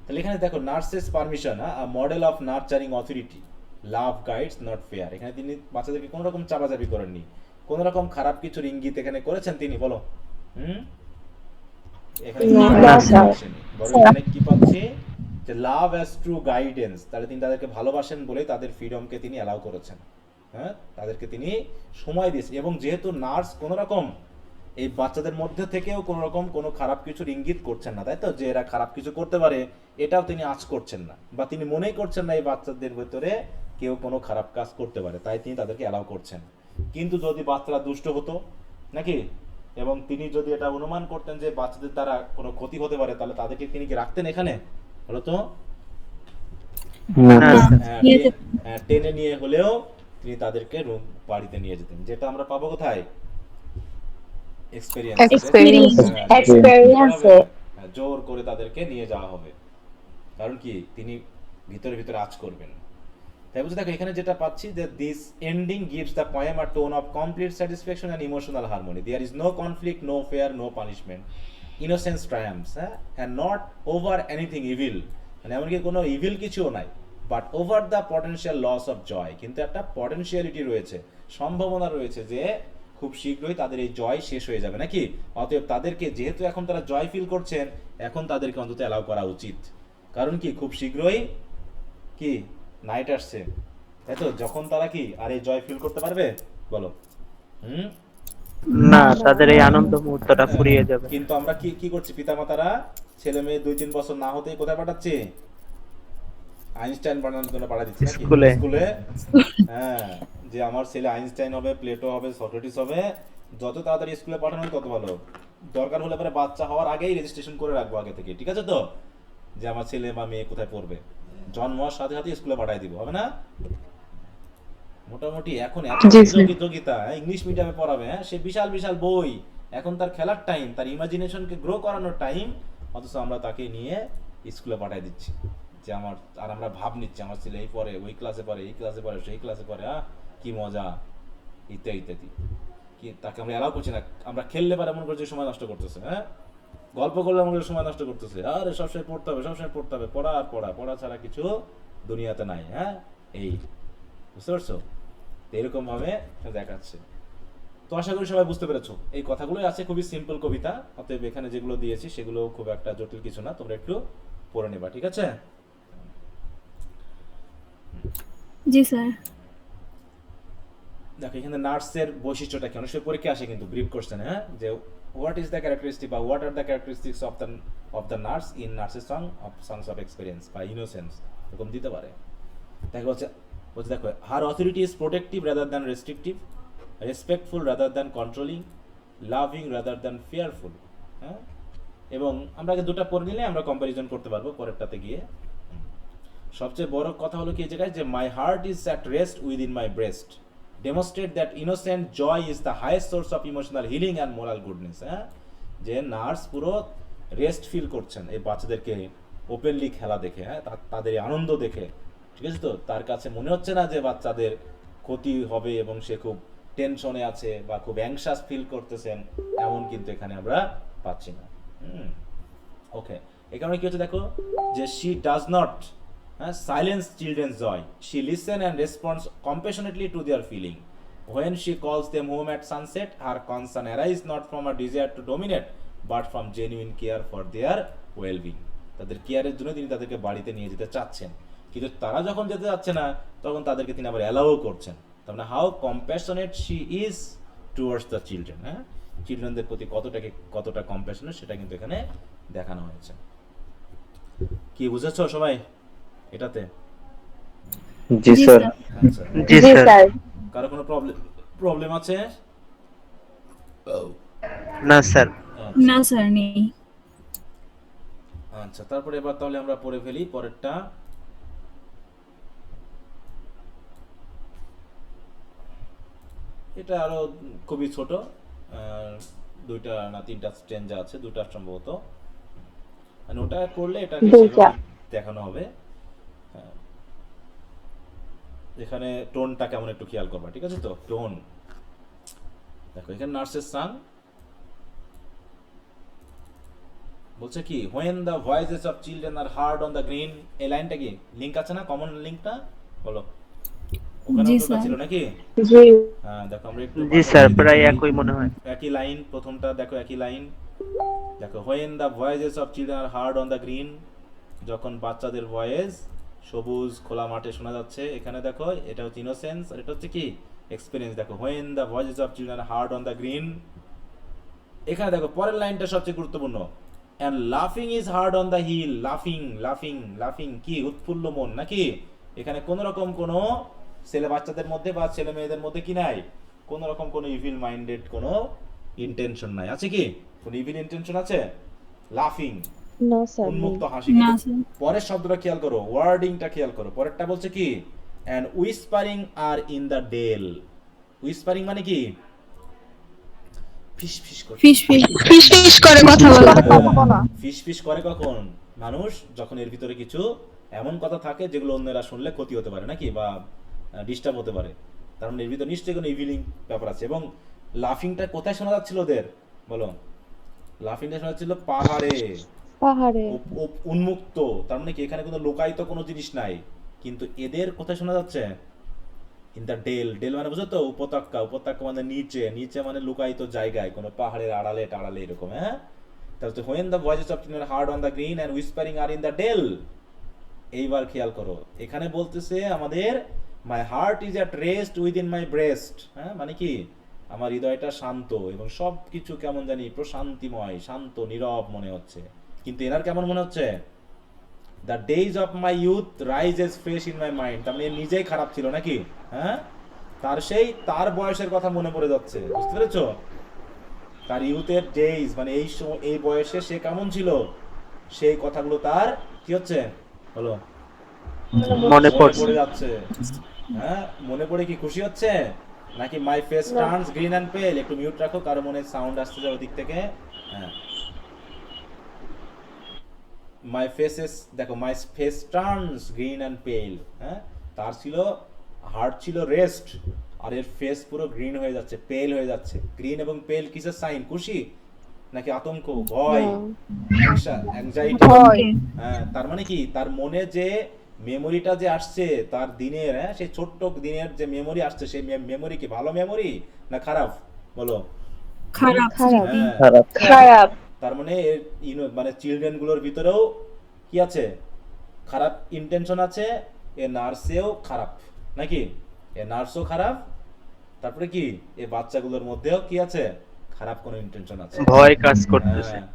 তাহলে এখানে দেখো, nurses permission, a model of nurturing authority, love guides not fair. এখানে তিনি বাচ্চাদেরকে কোনো রকম চাপাচাপি করেননি, কোনো রকম খারাপ কিছুর ইঙ্গিত এখানে করেছেন তিনি, বলো? এখানে এখানে কি পাচ্ছি? যে লাভ অ্যাজ ট্রু গাইডেন্স, তাহলে তিনি তাদেরকে ভালোবাসেন বলে তাদের ফ্রিডমকে তিনি অ্যালাউ করেছেন। হ্যাঁ, তাদেরকে তিনি সময় দিয়েছেন, এবং যেহেতু নার্স কোনো রকম এই বাচ্চাদের মধ্যে থেকেও কোনো রকম কোনো খারাপ কিছুর ইঙ্গিত করছেন না, তাই তো, যে এরা খারাপ কিছু করতে পারে, এটাও তিনি আঁচ করছেন না, বা তিনি মনেই করছেন না এই বাচ্চাদের ভেতরে কেউ কোনো খারাপ কাজ করতে পারে, তাই তিনি তাদেরকে অ্যালাউ করছেন। কিন্তু যদি বাচ্চারা দুষ্ট হতো নাকি, এবং তিনি যদি এটা অনুমান করতেন যে বাচ্চাদের দ্বারা কোনো ক্ষতি হতে পারে, তাহলে তাদেরকে তিনি কি রাখতেন এখানে? বলো তো। না না, স্যার। নিয়ে যেতে- টেনে নিয়ে হলেও তিনি তাদেরকে রুম বাড়িতে নিয়ে যেতেন, যেটা আমরা পাবো কোথায়? এক্সপেরিয়েন্স। Experience. Experience এ। জোর করে তাদেরকে নিয়ে যাওয়া হবে, কারণ কি তিনি ভিতরে ভিতরে আঁচ করবেন। তাই বুঝতে দেখো এখানে যেটা পাচ্ছি, যে this ending gives the poem a tone of complete satisfaction and emotional harmony. There is no conflict, no fear, no punishment, innocence triumphs, হ্যাঁ, and not over anything evil, মানে এমনকি কোনো ইভিল কিছুও নাই, but over the potential loss of joy. কিন্তু একটা potentiality রয়েছে, সম্ভাবনা রয়েছে যে খুব শীঘ্রই তাদের এই জয় শেষ হয়ে যাবে নাকি। অতএব তাদেরকে, যেহেতু এখন তারা জয় ফিল করছেন, এখন তাদেরকে অন্তত অ্যালাউ করা উচিত, কারণ কি খুব শীঘ্রই কি নাইট আসছে, তাই তো, যখন তারা কি আর এই জয় ফিল করতে পারবে, বলো। হুম। না, তাদের এই আনন্দ মুহূর্তটা ফুরিয়ে যাবে। কিন্তু আমরা কি কি করছি, পিতামাতারা ছেলে মেয়ে 2-3 বছর না হতেই কোথায় পাঠাচ্ছি? আইনস্টাইন বানানোর জন্য পাঠা দিচ্ছি নাকি স্কুলে। স্কুলে। হ্যাঁ, যে আমার ছেলে আইনস্টাইন হবে, প্লেটো হবে, সক্রেটিস হবে, যত তাড়াতাড়ি স্কুলে পাঠানো হয় তত ভালো। দরকার হলে পরে বাচ্চা হওয়ার আগেই রেজিস্ট্রেশন করে রাখবো আগে থেকে, ঠিক আছে তো, যে আমার ছেলে বা মেয়ে কোথায় পড়বে, জন্ম হওয়ার সাথে সাথে স্কুলে পাঠাই দিব, হবে না? মোটামুটি এখন এত জি, স্যার। প্রতিযোগিতা, ইংলিশ মিডিয়ামে পড়াবে, হ্যাঁ, সে বিশাল বিশাল বই, এখন তার খেলার টাইম, তার ইমাজিনেশনকে গ্রো করানোর টাইম, অথচ আমরা তাকে নিয়ে স্কুলে পাঠিয়ে দিচ্ছি, যে আমার, আর আমরা ভাব নিচ্ছি আমার ছেলে এই পড়ে, ওই ক্লাসে পড়ে, এই ক্লাসে পড়ে, সেই ক্লাসে পড়ে, কি মজা, ইত্যাদি ইত্যাদি। কি তাকে আমরা এলাও করছি না, আমরা খেললে পারে মনে করছি সময় নষ্ট করতেছে, হ্যাঁ, গল্প করলে মনে করছি সময় নষ্ট করতেছে, আরে সবসময় পড়তে হবে, সবসময় পড়তে হবে, পড়া আর পড়া, পড়া ছাড়া কিছু দুনিয়াতে নাই, হ্যাঁ, এই, বুঝতে পারছো? তো এরকম ভাবে দেখাচ্ছে। তো আশা করি সবাই বুঝতে পেরেছো, এই কথাগুলোই আছে, খুবই সিম্পল কবিতা, অতএব এখানে যেগুলো দিয়েছি সেগুলো খুব একটা জটিল কিছু না, তোমরা একটু পড়ে নেবা, ঠিক আছে? জি স্যার। দেখো এখানে নার্সের বৈশিষ্ট্যটা কি, অনেক সময় পরীক্ষা আসে কিন্তু ব্রিফ কোশ্চেন, হ্যাঁ, যে হোয়াট ইজ দ্য ক্যারেক্টারিস্টিক বা what are the characteristics of the nurse in নার্সের সংস অফ এক্সপিরিয়েন্স বা ইনোসেন্স, এরকম দিতে পারে। দেখো বলছে দেখো, her authority is protective rather than restrictive, respectful rather than controlling, loving rather than fearful, হ্যাঁ, এবং আমরা আগে দুটো পড়ে নিলে আমরা কম্প্যারিজন করতে পারবো পরেরটাতে গিয়ে। সবচেয়ে বড় কথা হলো কি এই জায়গায়, যে my heart is at rest within my breast, demonstrate that innocent joy is the highest source of emotional healing and moral goodness, হ্যাঁ, যে নার্স পুরো রেস্ট ফিল করছেন এই বাচ্চাদেরকে ওপেনলি খেলা দেখে, হ্যাঁ, তাদের এই আনন্দ দেখে, ঠিক আছে তো, তার কাছে মনে হচ্ছে না যে বাচ্চাদের ক্ষতি হবে এবং সে খুব টেনশনে আছে বা খুব অ্যাংশাস ফিল করতেছেন, এমন কিন্তু এখানে আমরা পাচ্ছি না। ওকে, এই কারণে কি হচ্ছে দেখো, যে she does not silence children's joy. She listens and responds compassionately to their feeling. When she calls them home at sunset, her concern arises not from a desire to dominate, but from genuine care for their well-being. তাদের কেয়ারের জন্য তিনি তাদেরকে বাড়িতে নিয়ে যেতে চাচ্ছেন, কিন্তু তারা যখন যেতে যাচ্ছে না, তখন তাদেরকে তিনি আবার অ্যালাউ করছেন। তার মানে how compassionate she is towards the children, হ্যাঁ, চিলড্রেনদের প্রতি কতটা কম্প্যাশনেট সেটা কিন্তু এখানে দেখানো হয়েছে। কি বুঝেছো সবাই এটাতে? জি জি স্যার। স্যার। আচ্ছা, জি জি স্যার। স্যার। কারো কোনো প্রবলেম আছে? না স্যার। না স্যার, নেই। আচ্ছা, তারপরে এবার তাহলে আমরা পড়ে ফেলি পরেরটা। এটা আরো খুবই ছোট, দুইটা না তিনটা স্ট্রেঞ্জা আছে, দুটা সম্ভবত, মানে ওটা করলে এটা দুইটা। দেখানো হবে। হ্যাঁ, এখানে টোনটা কেমন একটু খেয়াল করবা, ঠিক আছে তো, টোন দেখো, এখানে নার্সের সাং বলছে কি, when the voices of children are heard on the green, এই লাইনটা কি লিংক আছে না, কমন লিংকটা, বলো ওখানে জি, অন্তত স্যার। ছিল নাকি? জি। হ্যাঁ, দেখো আমরা একটু জি স্যার, প্রায় একই মনে হয়। একই লাইন, প্রথমটা দেখো একই লাইন, দেখো when the voices of children are heard on the green, যখন বাচ্চাদের ভয়েস সবুজ খোলা মাঠে শোনা যাচ্ছে। এখানে দেখো এটা হচ্ছে ইনোসেন্স আর এটা হচ্ছে কি এক্সপিরিয়েন্স। দেখো when the voices of children heard on the green. এখানে দেখো পরের লাইনটা সবচেয়ে গুরুত্বপূর্ণ, অ্যান্ড লাফিং is heard on the hill. লাফিং লাফিং লাফিং কি উৎফুল্ল মন নাকি? এখানে কোন রকম কোনো ছেলে বাচ্চাদের মধ্যে বা ছেলে মেয়েদের মধ্যে কি নাই, কোন রকম কোনো ইভিল মাইন্ডেড কোনো ইন্টেনশন নাই। আছে কি কোন ইভিল ইন্টেনশন আছে? লাফিং No, sir. উন্মুক্ত হাসি। না কিন্তু স্যার। পরের শব্দটা খেয়াল করো, ওয়ার্ডিংটা খেয়াল করো। পরেরটা বলছে কি, and whispering are in the dale. Whispering মানে কি? ফিস ফিস করে। Fish fish. ফিস ফিস করে কথা বলা। ফিস ফিস করে কখন? মানুষ যখন এর ভিতরে কিছু এমন কথা থাকে যেগুলো অন্যরা শুনলে ক্ষতি হতে পারে নাকি, বা ডিস্টার্ব হতে পারে। তার মানে এর ভিতরে নিশ্চয়ই কোনো ইভিলিং ব্যাপার আছে। এবং লাফিংটা কোথায় শোনা যাচ্ছিল ওদের বলো? লাফিংটা শোনা যাচ্ছিল পাহাড়ে, পাহাড়ে। উন্মুক্ত। তার মানে কি এখানে কোনো লোকায়িত কোনো জিনিস নাই, কিন্তু এদের কোথায় শোনা যাচ্ছে? In the del. ডেল মানে বুঝো তো উপত্যকা। উপত্যকা মানে নিচে, নিচে মানে লুকায়িত জায়গায়, কোনো পাহাড়ের আড়ালে টাড়ালে এরকম। হ্যাঁ, তাহলে তো when the voices of children heard on the green and whispering are in the dale. এইবার খেয়াল করো, এখানে বলতেছে আমাদের my heart is at rest within my breast. হ্যাঁ, মানে কি আমার হৃদয়টা শান্ত এবং সব কিছু কেমন জানি প্রশান্তিময়, শান্ত নীরব মনে হচ্ছে। কিন্তু এনার কেমন মনে হচ্ছে? The days of my youth rises fresh in my mind. তার মানে নিজেই খারাপ ছিল নাকি? হ্যাঁ, তার বয়সের কথা মনে পড়ে যাচ্ছে। বুঝতে পেরেছো? তার ইউথের ডেজ মানে এই বয়সে সে কেমন ছিল, সেই কথাগুলো তার কি হচ্ছে বলো? মনে পড়ছে। পড়ে যাচ্ছে। হ্যাঁ, মনে পড়ে কি খুশি হচ্ছে নাকি my face turns green and পেল? একটু মিউট রাখো, কারো মনে সাউন্ড আসছে যায় ওদিক থেকে। হ্যাঁ, মাই ফেসেস, দেখো my face turns green and পেল। হ্যাঁ, তার ছিল হার্ট ছিল রেস্ট, আর এর ফেস পুরো গ্রিন হয়ে যাচ্ছে, পেল হয়ে যাচ্ছে। গ্রিন এবং পেল কিসের সাইন? খুশি নাকি আতঙ্ক, ভয়, অ্যাংজাইটি? হ্যাঁ, তার মানে কি তার মনে যে মেমোরিটা যে আসছে তার দিনের, হ্যাঁ সেই ছোট্ট দিনের যে মেমোরি আসছে, সেই মেমোরি কি ভালো মেমোরি না খারাপ বলো? খারাপ। খারাপ। হ্যাঁ, খারাপ। খারাপ। তার মানে মানে চিলড্রেন গুলোর ভিতরেও কি আছে? খারাপ ইন্টেনশন আছে। এ নার্সেও খারাপ নাকি? এ নার্সও খারাপ। তারপরে কি এই বাচ্চাগুলোর মধ্যেও কি আছে? খারাপ কোনো ইন্টেনশন আছে। ভয় কাজ করতেছে। হ্যাঁ,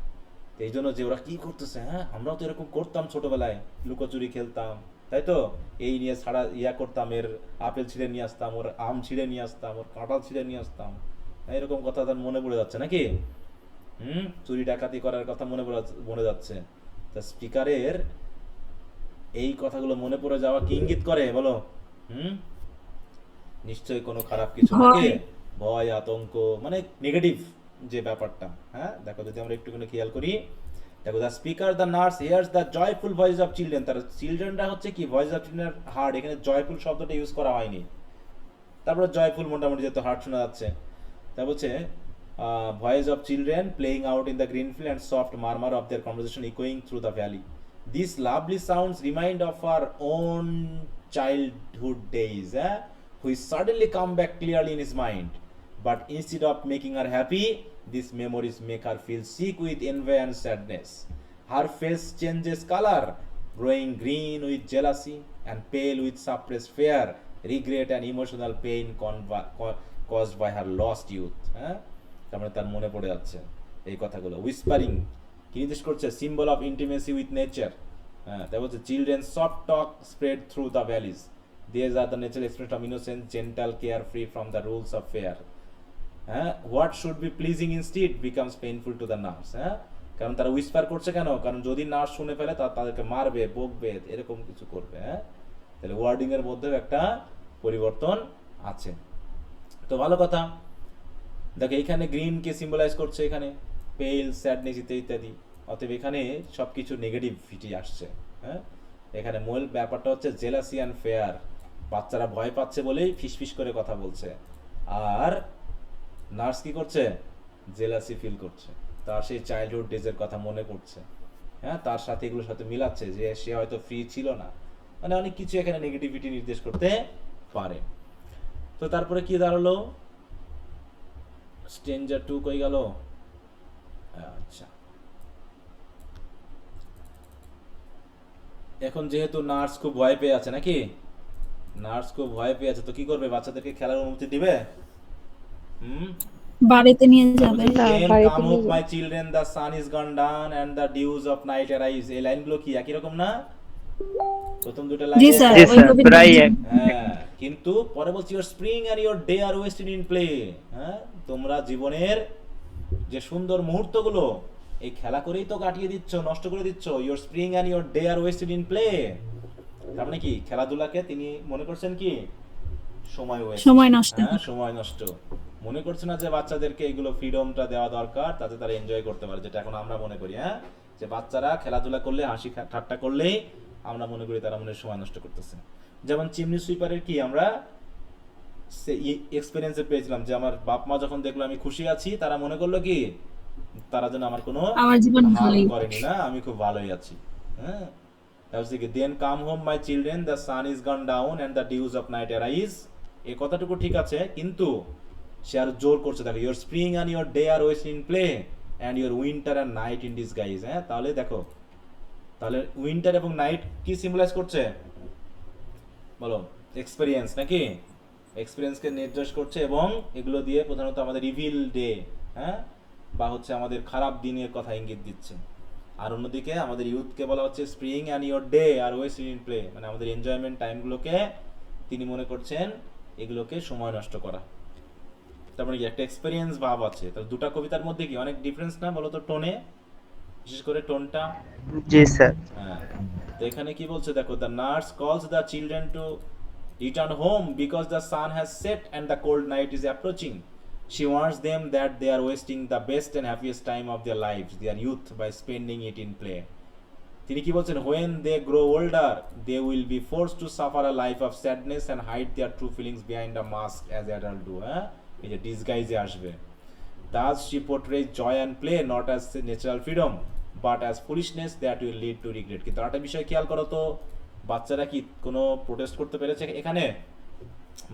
এই জন্য যে ওরা কি করতেছে, হ্যাঁ আমরাও তো এরকম করতাম ছোটবেলায়, লুকোচুরি খেলতাম, তাই তো? এই নিয়ে ছাড়া করতাম, এর আপেল ছিঁড়ে নিয়ে আসতাম, ওর আম ছিঁড়ে নিয়ে আসতাম, ওর কাঁঠাল ছিঁড়ে নিয়ে আসতাম। এরকম কথা তার মনে পড়ে যাচ্ছে নাকি? চুরি ডাকাতি করার কথা মনে যাচ্ছে। তা স্পিকারের এই কথাগুলো মনে পড়ে যাওয়া কি ইঙ্গিত করে বলো? নিশ্চয়ই কোনো খারাপ কিছু নাকি? ভয়, আতঙ্ক, মানে নেগেটিভ যে ব্যাপারটা। হ্যাঁ, দেখো যদি আমরা একটুখানি খেয়াল করি, দেখো the speaker the nurse here's the joyful voice of children. তার চিলড্রেনরা হচ্ছে কি ভয়েস অফ চিলড্রেন হার্ড। এখানে জয়ফুল শব্দটা ইউজ করা হয়নি। তারপরে জয়ফুল মোটামুটি যেহেতু হার্ড শোনা যাচ্ছে, তা বলছে voice of children playing out in the green field and soft murmur of their conversation ইকোয়িং through the valley. This lovely sounds remind of our own childhood days, which suddenly come back clearly in his mind. But instead of making her happy, these memories make her feel sick with envy and sadness. Her face changes color, growing green with jealousy and pale with suppressed fear, regret and emotional pain caused by her lost youth. তার মানে তার মনে পড়ে যাচ্ছে এই কথাগুলো। Whispering কি নির্দেশ করছে? Symbol of intimacy with nature. হ্যাঁ, তাই বলছে children soft talk spread through the valleys. These are the natural expression of innocence, gentle, carefree from the rules of fear. What should be pleasing instead becomes painful to the nerves. কারণ তারা whisper করছে কেন? কারণ যদি nurse শুনে ফেলে তাদেরকে মারবে, বকবে, এরকম কিছু করবে। তাহলে ওয়ার্ডিং এর মধ্যেও একটা পরিবর্তন আছে। তো ভালো কথা। দেখো এখানে গ্রিন কে সিম্বলাইজ করছে, এখানে পেল, স্যাডনেস ইত্যাদি। অতএব এখানে সবকিছু নেগেটিভিটি আসছে। হ্যাঁ, এখানে মূল ব্যাপারটা হচ্ছে জেলাসি অ্যান্ড ফেয়ার। বাচ্চারা ভয় পাচ্ছে বলেই ফিসফিস করে কথা বলছে, আর নার্স কি করছে? জেলাসি ফিল করছে, তার সেই চাইল্ডহুড ডেজের কথা মনে পড়ছে। হ্যাঁ, তার সাথে এগুলোর সাথে মিলাচ্ছে যে সে হয়তো ফ্রি ছিল না, মানে অনেক কিছু এখানে নেগেটিভিটি নির্দেশ করতে পারে। তো তারপরে কি দাঁড়ালো? স্ট্রেঞ্জার 2 কই গেল? আচ্ছা, এখন যেহেতু নার্স খুব ভয় পেয়ে আছে নাকি, নার্স খুব ভয় পেয়ে আছে, তো কি করবে, বাচ্চাদেরকে খেলার অনুমতি দিবে? হুম, বাড়িতে নিয়ে যাবে। না, Then বাড়িতে come নিয়ে up যাবে। my children, the sun is gone down and the dews of night arise. এই লাইনগুলো কি একই রকম না? প্রথম দুটো লাইন জি স্যার, জি ওই স্যার, কবিতা প্রায় এক। হ্যাঁ, কিন্তু পরে বলছি your spring and your day are wasted in play. হ্যাঁ, তোমরা জীবনের যে সুন্দর মুহূর্তগুলো এই খেলা করেই তো কাটিয়ে দিচ্ছ, নষ্ট করে দিচ্ছ। your spring and your day are wasted in play. তার মানে কি, খেলাধুলাকে তিনি মনে করছেন কি সময় ওয়েস্ট, সময় নষ্ট। হ্যাঁ সময় নষ্ট। মনে করছে না যে বাচ্চাদেরকে এগুলো ফ্রিডমটা দেওয়া দরকার, তাতে তারা এনজয় করতে পারে, যেটা এখন আমরা মনে করি। হ্যাঁ, যে বাচ্চারা খেলাধুলা করলে, হাসি ঠাট্টা করলেই আমরা মনে করি তারা মনে হয় সময় নষ্ট করতেছে। যেমন চিমনি সুইপারের কি আমরা এক্সপেরিয়েন্সে পেয়েছিলাম যে আমার বাপ মা যখন দেখলো আমি খুশি আছি, তারা মনে করলো কি তারা যেন আমার কোনো আমার জীবন হার্ম ভালোই। করেনি, না আমি খুব ভালোই আছি। হ্যাঁ, তারপর কি then come home my children, the sun is gone down and the dews of night arise. এই কথাটুকু ঠিক আছে, কিন্তু সে আর জোর করছে, দেখো your spring and your day are waste in play and your winter and night in disguise. হ্যাঁ, তাহলে দেখো, তাহলে উইন্টার এবং নাইট কি সিম্বলাইজ করছে বলো? এক্সপেরিয়েন্স নাকি, এক্সপেরিয়েন্সকে নির্দেশ করছে, এবং এগুলো দিয়ে প্রধানত আমাদের ইভিল ডে, হ্যাঁ, বা হচ্ছে আমাদের খারাপ দিনের কথা ইঙ্গিত দিচ্ছে। আর অন্যদিকে আমাদের ইউথকে বলা হচ্ছে spring and your day are waste in play, মানে আমাদের এনজয়মেন্ট টাইমগুলোকে তিনি মনে করছেন এগুলোকে সময় নষ্ট করা। তার মানে কি একটা এক্সপেরিয়েন্স ভাব আছে। তাহলে দুটা কবিতার মধ্যে কি অনেক ডিফারেন্স না বলো তো, টোনে, বিশেষ করে টোনটা। জি স্যার। হ্যাঁ, তো এখানে কি বলছে দেখো, দ্য নার্স কলস the children to return home because the sun has set and the cold night is approaching. She warns them that they are wasting the best and happiest time of their lives, their youth, by spending it in play. তিনি কি বলছেন, when they grow older they will be forced to suffer a life of sadness and hide their true feelings behind a mask as adults do. হ্যাঁ, এই যে ডিসগাইজে আসবে। Thus she portrays joy and play not as natural freedom but as foolishness that will lead to regret. কিন্তু একটা বিষয় খেয়াল করো তো, বাচ্চারা কি কোনো প্রোটেস্ট করতে পেরেছে এখানে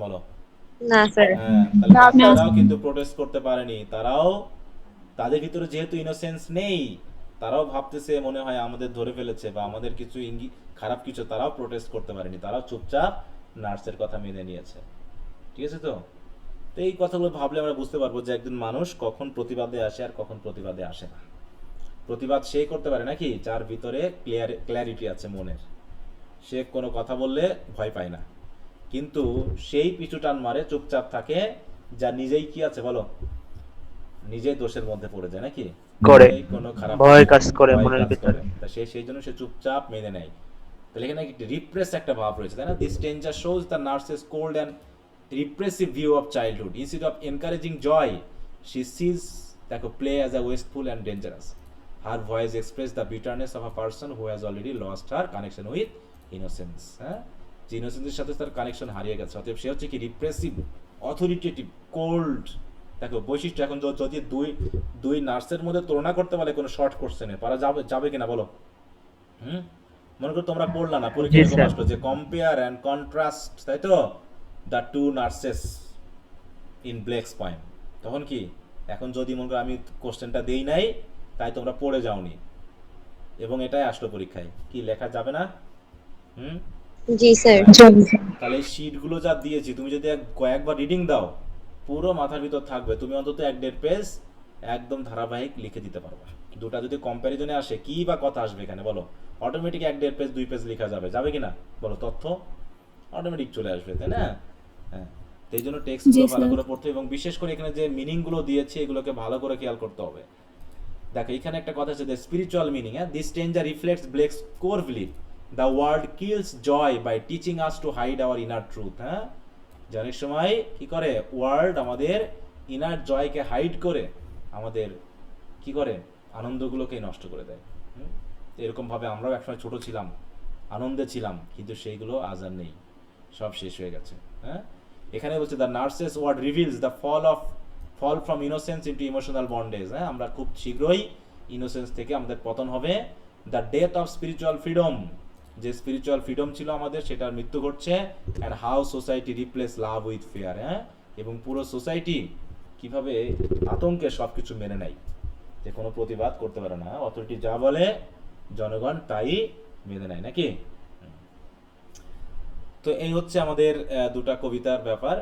বলো? না স্যার। হ্যাঁ, তাহলে না, না। বাচ্চারাও কিন্তু প্রোটেস্ট করতে পারেনি। তারাও, তাদের ভিতরে যেহেতু ইনোসেন্স নেই, তারাও ভাবতেছে মনে হয় আমাদের ধরে ফেলেছে বা আমাদের কিছু ইঙ্গিত খারাপ কিছু, তারাও প্রোটেস্ট করতে পারেনি, তারাও চুপচাপ নার্সের কথা মেনে নিয়েছে। ঠিক আছে তো? তো এই কথাগুলো ভাবলে আমরা বুঝতে পারবো যে একজন মানুষ কখন প্রতিবাদে আসে আর কখন প্রতিবাদে আসে না। প্রতিবাদ সেই করতে পারে নাকি যার ভিতরে ক্ল্যারিটি আছে মনের, সে কোনো কথা বললে ভয় পায় না, কিন্তু সেই পিছু টান মারে, চুপচাপ থাকে, যা নিজেই কি আছে বলো, নিজেই দোষের মধ্যে পড়ে যায় নাকি, করে। নিজেই কোনো খারাপ ভয় কাজ করে ভয় মনের কাজ ভিতরে। করে। তা সেই জন্য সে চুপচাপ মেনে নেয়। তাহলে এখানে একটি রিপ্রেস একটা ভাব রয়েছে, তাই না? This stanza shows the nurse's cold and repressive view of childhood. Instead of encouraging joy she sees দেখো play as a wasteful and dangerous. Her voice express the bitterness of a person who has already lost her connection with innocence. হ্যাঁ, যে ইনোসেন্সের সাথে তার connection হারিয়ে গেছে, অতএব সে হচ্ছে কি রিপ্রেসিভ, অথরিটেটিভ, কোল্ড। দেখো বৈশিষ্ট্য, এখন যদি দুই নার্সের মধ্যে তুলনা করতে পারে কোনো শর্ট কোশ্চেনে, পারা যাবে কিনা বলো? মনে করো তোমরা পড়লা না পরীক্ষায়, এরকম আসলো যে কম্পেয়ার অ্যান্ড কন্ট্রাস্ট, তাই তো, the two nurses in Blake's point. তখন কি, এখন যদি মনে করো আমি কোশ্চেনটা দেই নাই, তাই তোমরা পড়ে যাওনি, এবং এটাই আসলো পরীক্ষায়, কি লেখা যাবে না? জি স্যার। তাহলে এই শিটগুলো যা দিয়েছি, তুমি যদি কয়েকবার রিডিং দাও, পুরো মাথার ভিতর থাকবে, তুমি অন্তত 1-1.5 পেজ একদম ধারাবাহিক লিখে দিতে পারবে। দুটা যদি কম্প্যারিজনে আসে, কি বা কথা আসবে এখানে বলো, অটোমেটিক 1-1.5 পেজ 2 পেজ লেখা যাবে কিনা বলো? তথ্য অটোমেটিক চলে আসবে, তাই না? হ্যাঁ, এই জন্য টেক্সটগুলো ভালো করে পড়তে, এবং বিশেষ করে এখানে যে মিনিংগুলো দিয়েছে এগুলোকে ভালো করে খেয়াল করতে হবে। দেখো এখানে একটা কথা আছে, স্পিরিচুয়াল মিনিং। হ্যাঁ, this stanza reflects Blake's core belief the world kills joy by teaching us to hide our inner truth. হ্যাঁ, যে অনেক সময় কি করে, ওয়ার্ল্ড আমাদের ইনার জয়কে হাইড করে আমাদের কি করে, আনন্দগুলোকে নষ্ট করে দেয়। এরকম ভাবে আমরাও একসময় ছোট ছিলাম, আনন্দে ছিলাম, কিন্তু সেইগুলো আজ আর নেই, সব শেষ হয়ে গেছে। হ্যাঁ, এখানে বলছে the nurse's word reveals the fall from innocence into emotional bondage. হ্যাঁ, আমরা খুব শীঘ্রই ইনোসেন্স থেকে আমাদের পতন হবে। The death of spiritual freedom, যে স্পিরিচুয়াল ফ্রিডম ছিল আমাদের, সেটার মৃত্যু ঘটছে। And how society replace love with fear. হ্যাঁ, এবং পুরো সোসাইটি কিভাবে আতঙ্কে সবকিছু মেনে নেয়, যে কোনো প্রতিবাদ করতে পারে না, অথরিটি যা বলে জনগণ তাই মেনে নেয় নাকি। তো এই হচ্ছে আমাদের দুটা কবিতার ব্যাপার।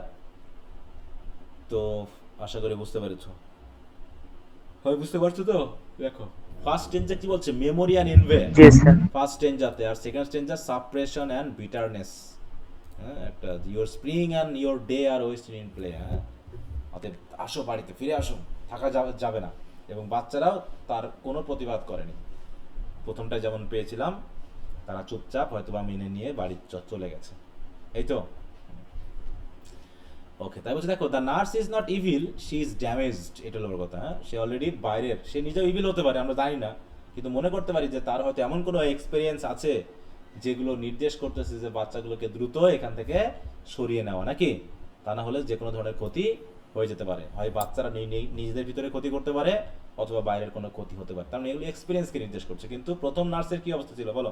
তো আশা করি বুঝতে পেরেছো। হয় বুঝতে পারছো তো? দেখো ফার্স্ট স্টেঞ্জা কি বলছে, মেমোরি অ্যান্ড এনভে, জি স্যার। ফার্স্ট স্টেঞ্জাতে, আর second stanza suppression and bitterness. হ্যাঁ, একটা your spring and your day are wasted in play. হ্যাঁ, অতএব আসো, বাড়িতে ফিরে আসো, থাকা যাবে না। এবং বাচ্চারাও তার কোনো প্রতিবাদ করেনি। প্রথমটা যেমন পেয়েছিলাম, তারা চুপচাপ হয়তোবা মেনে নিয়ে বাড়ি চলে গেছে। এই তো ওকে, তাই বলছে দেখো, the nurse is not evil, she is damaged. এটা হলো ওর কথা। হ্যাঁ, সে অলরেডি বাইরের, সে নিজেও ইভিল হতে পারে, আমরা জানি না, কিন্তু মনে করতে পারি যে তার হয়তো এমন কোনো এক্সপিরিয়েন্স আছে যেগুলো নির্দেশ করতেছে যে বাচ্চাগুলোকে দ্রুত এখান থেকে সরিয়ে নেওয়া, নাকি? তা না হলে যে কোনো ধরনের ক্ষতি হয়ে যেতে পারে, হয় বাচ্চারা নিজেদের ভিতরে ক্ষতি করতে পারে অথবা বাইরের কোনো ক্ষতি হতে পারে। তার মানে এগুলো এক্সপিরিয়েন্সকে নির্দেশ করছে। কিন্তু প্রথম নার্সের কি অবস্থা ছিল বলো?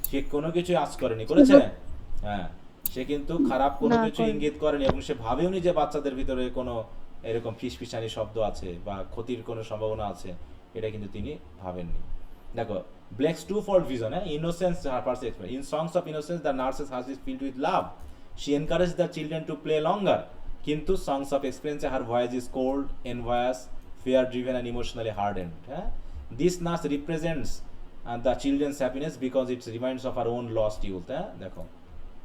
সে কোনো কিছু আঁচ করেনি, করেছে? হ্যাঁ, সে কিন্তু খারাপ কোনো কিছু ইঙ্গিত করেনি, এবং সে ভাবেওনি যে বাচ্চাদের ভিতরে কোনো এরকম ফিসফিসানি শব্দ আছে বা ক্ষতির কোনো সম্ভাবনা আছে, এটা কিন্তু তিনি ভাবেননি। দেখো, Blake's twofold vision, innocence, her first experience. In Songs of Innocence, the nurse's heart is filled with love. She encouraged the children to play longer. কিন্তু Songs of Experience, her voice is cold, envious, fear-driven, and emotionally hardened. This nurse represents the children's happiness because it reminds of her own lost youth. দেখো,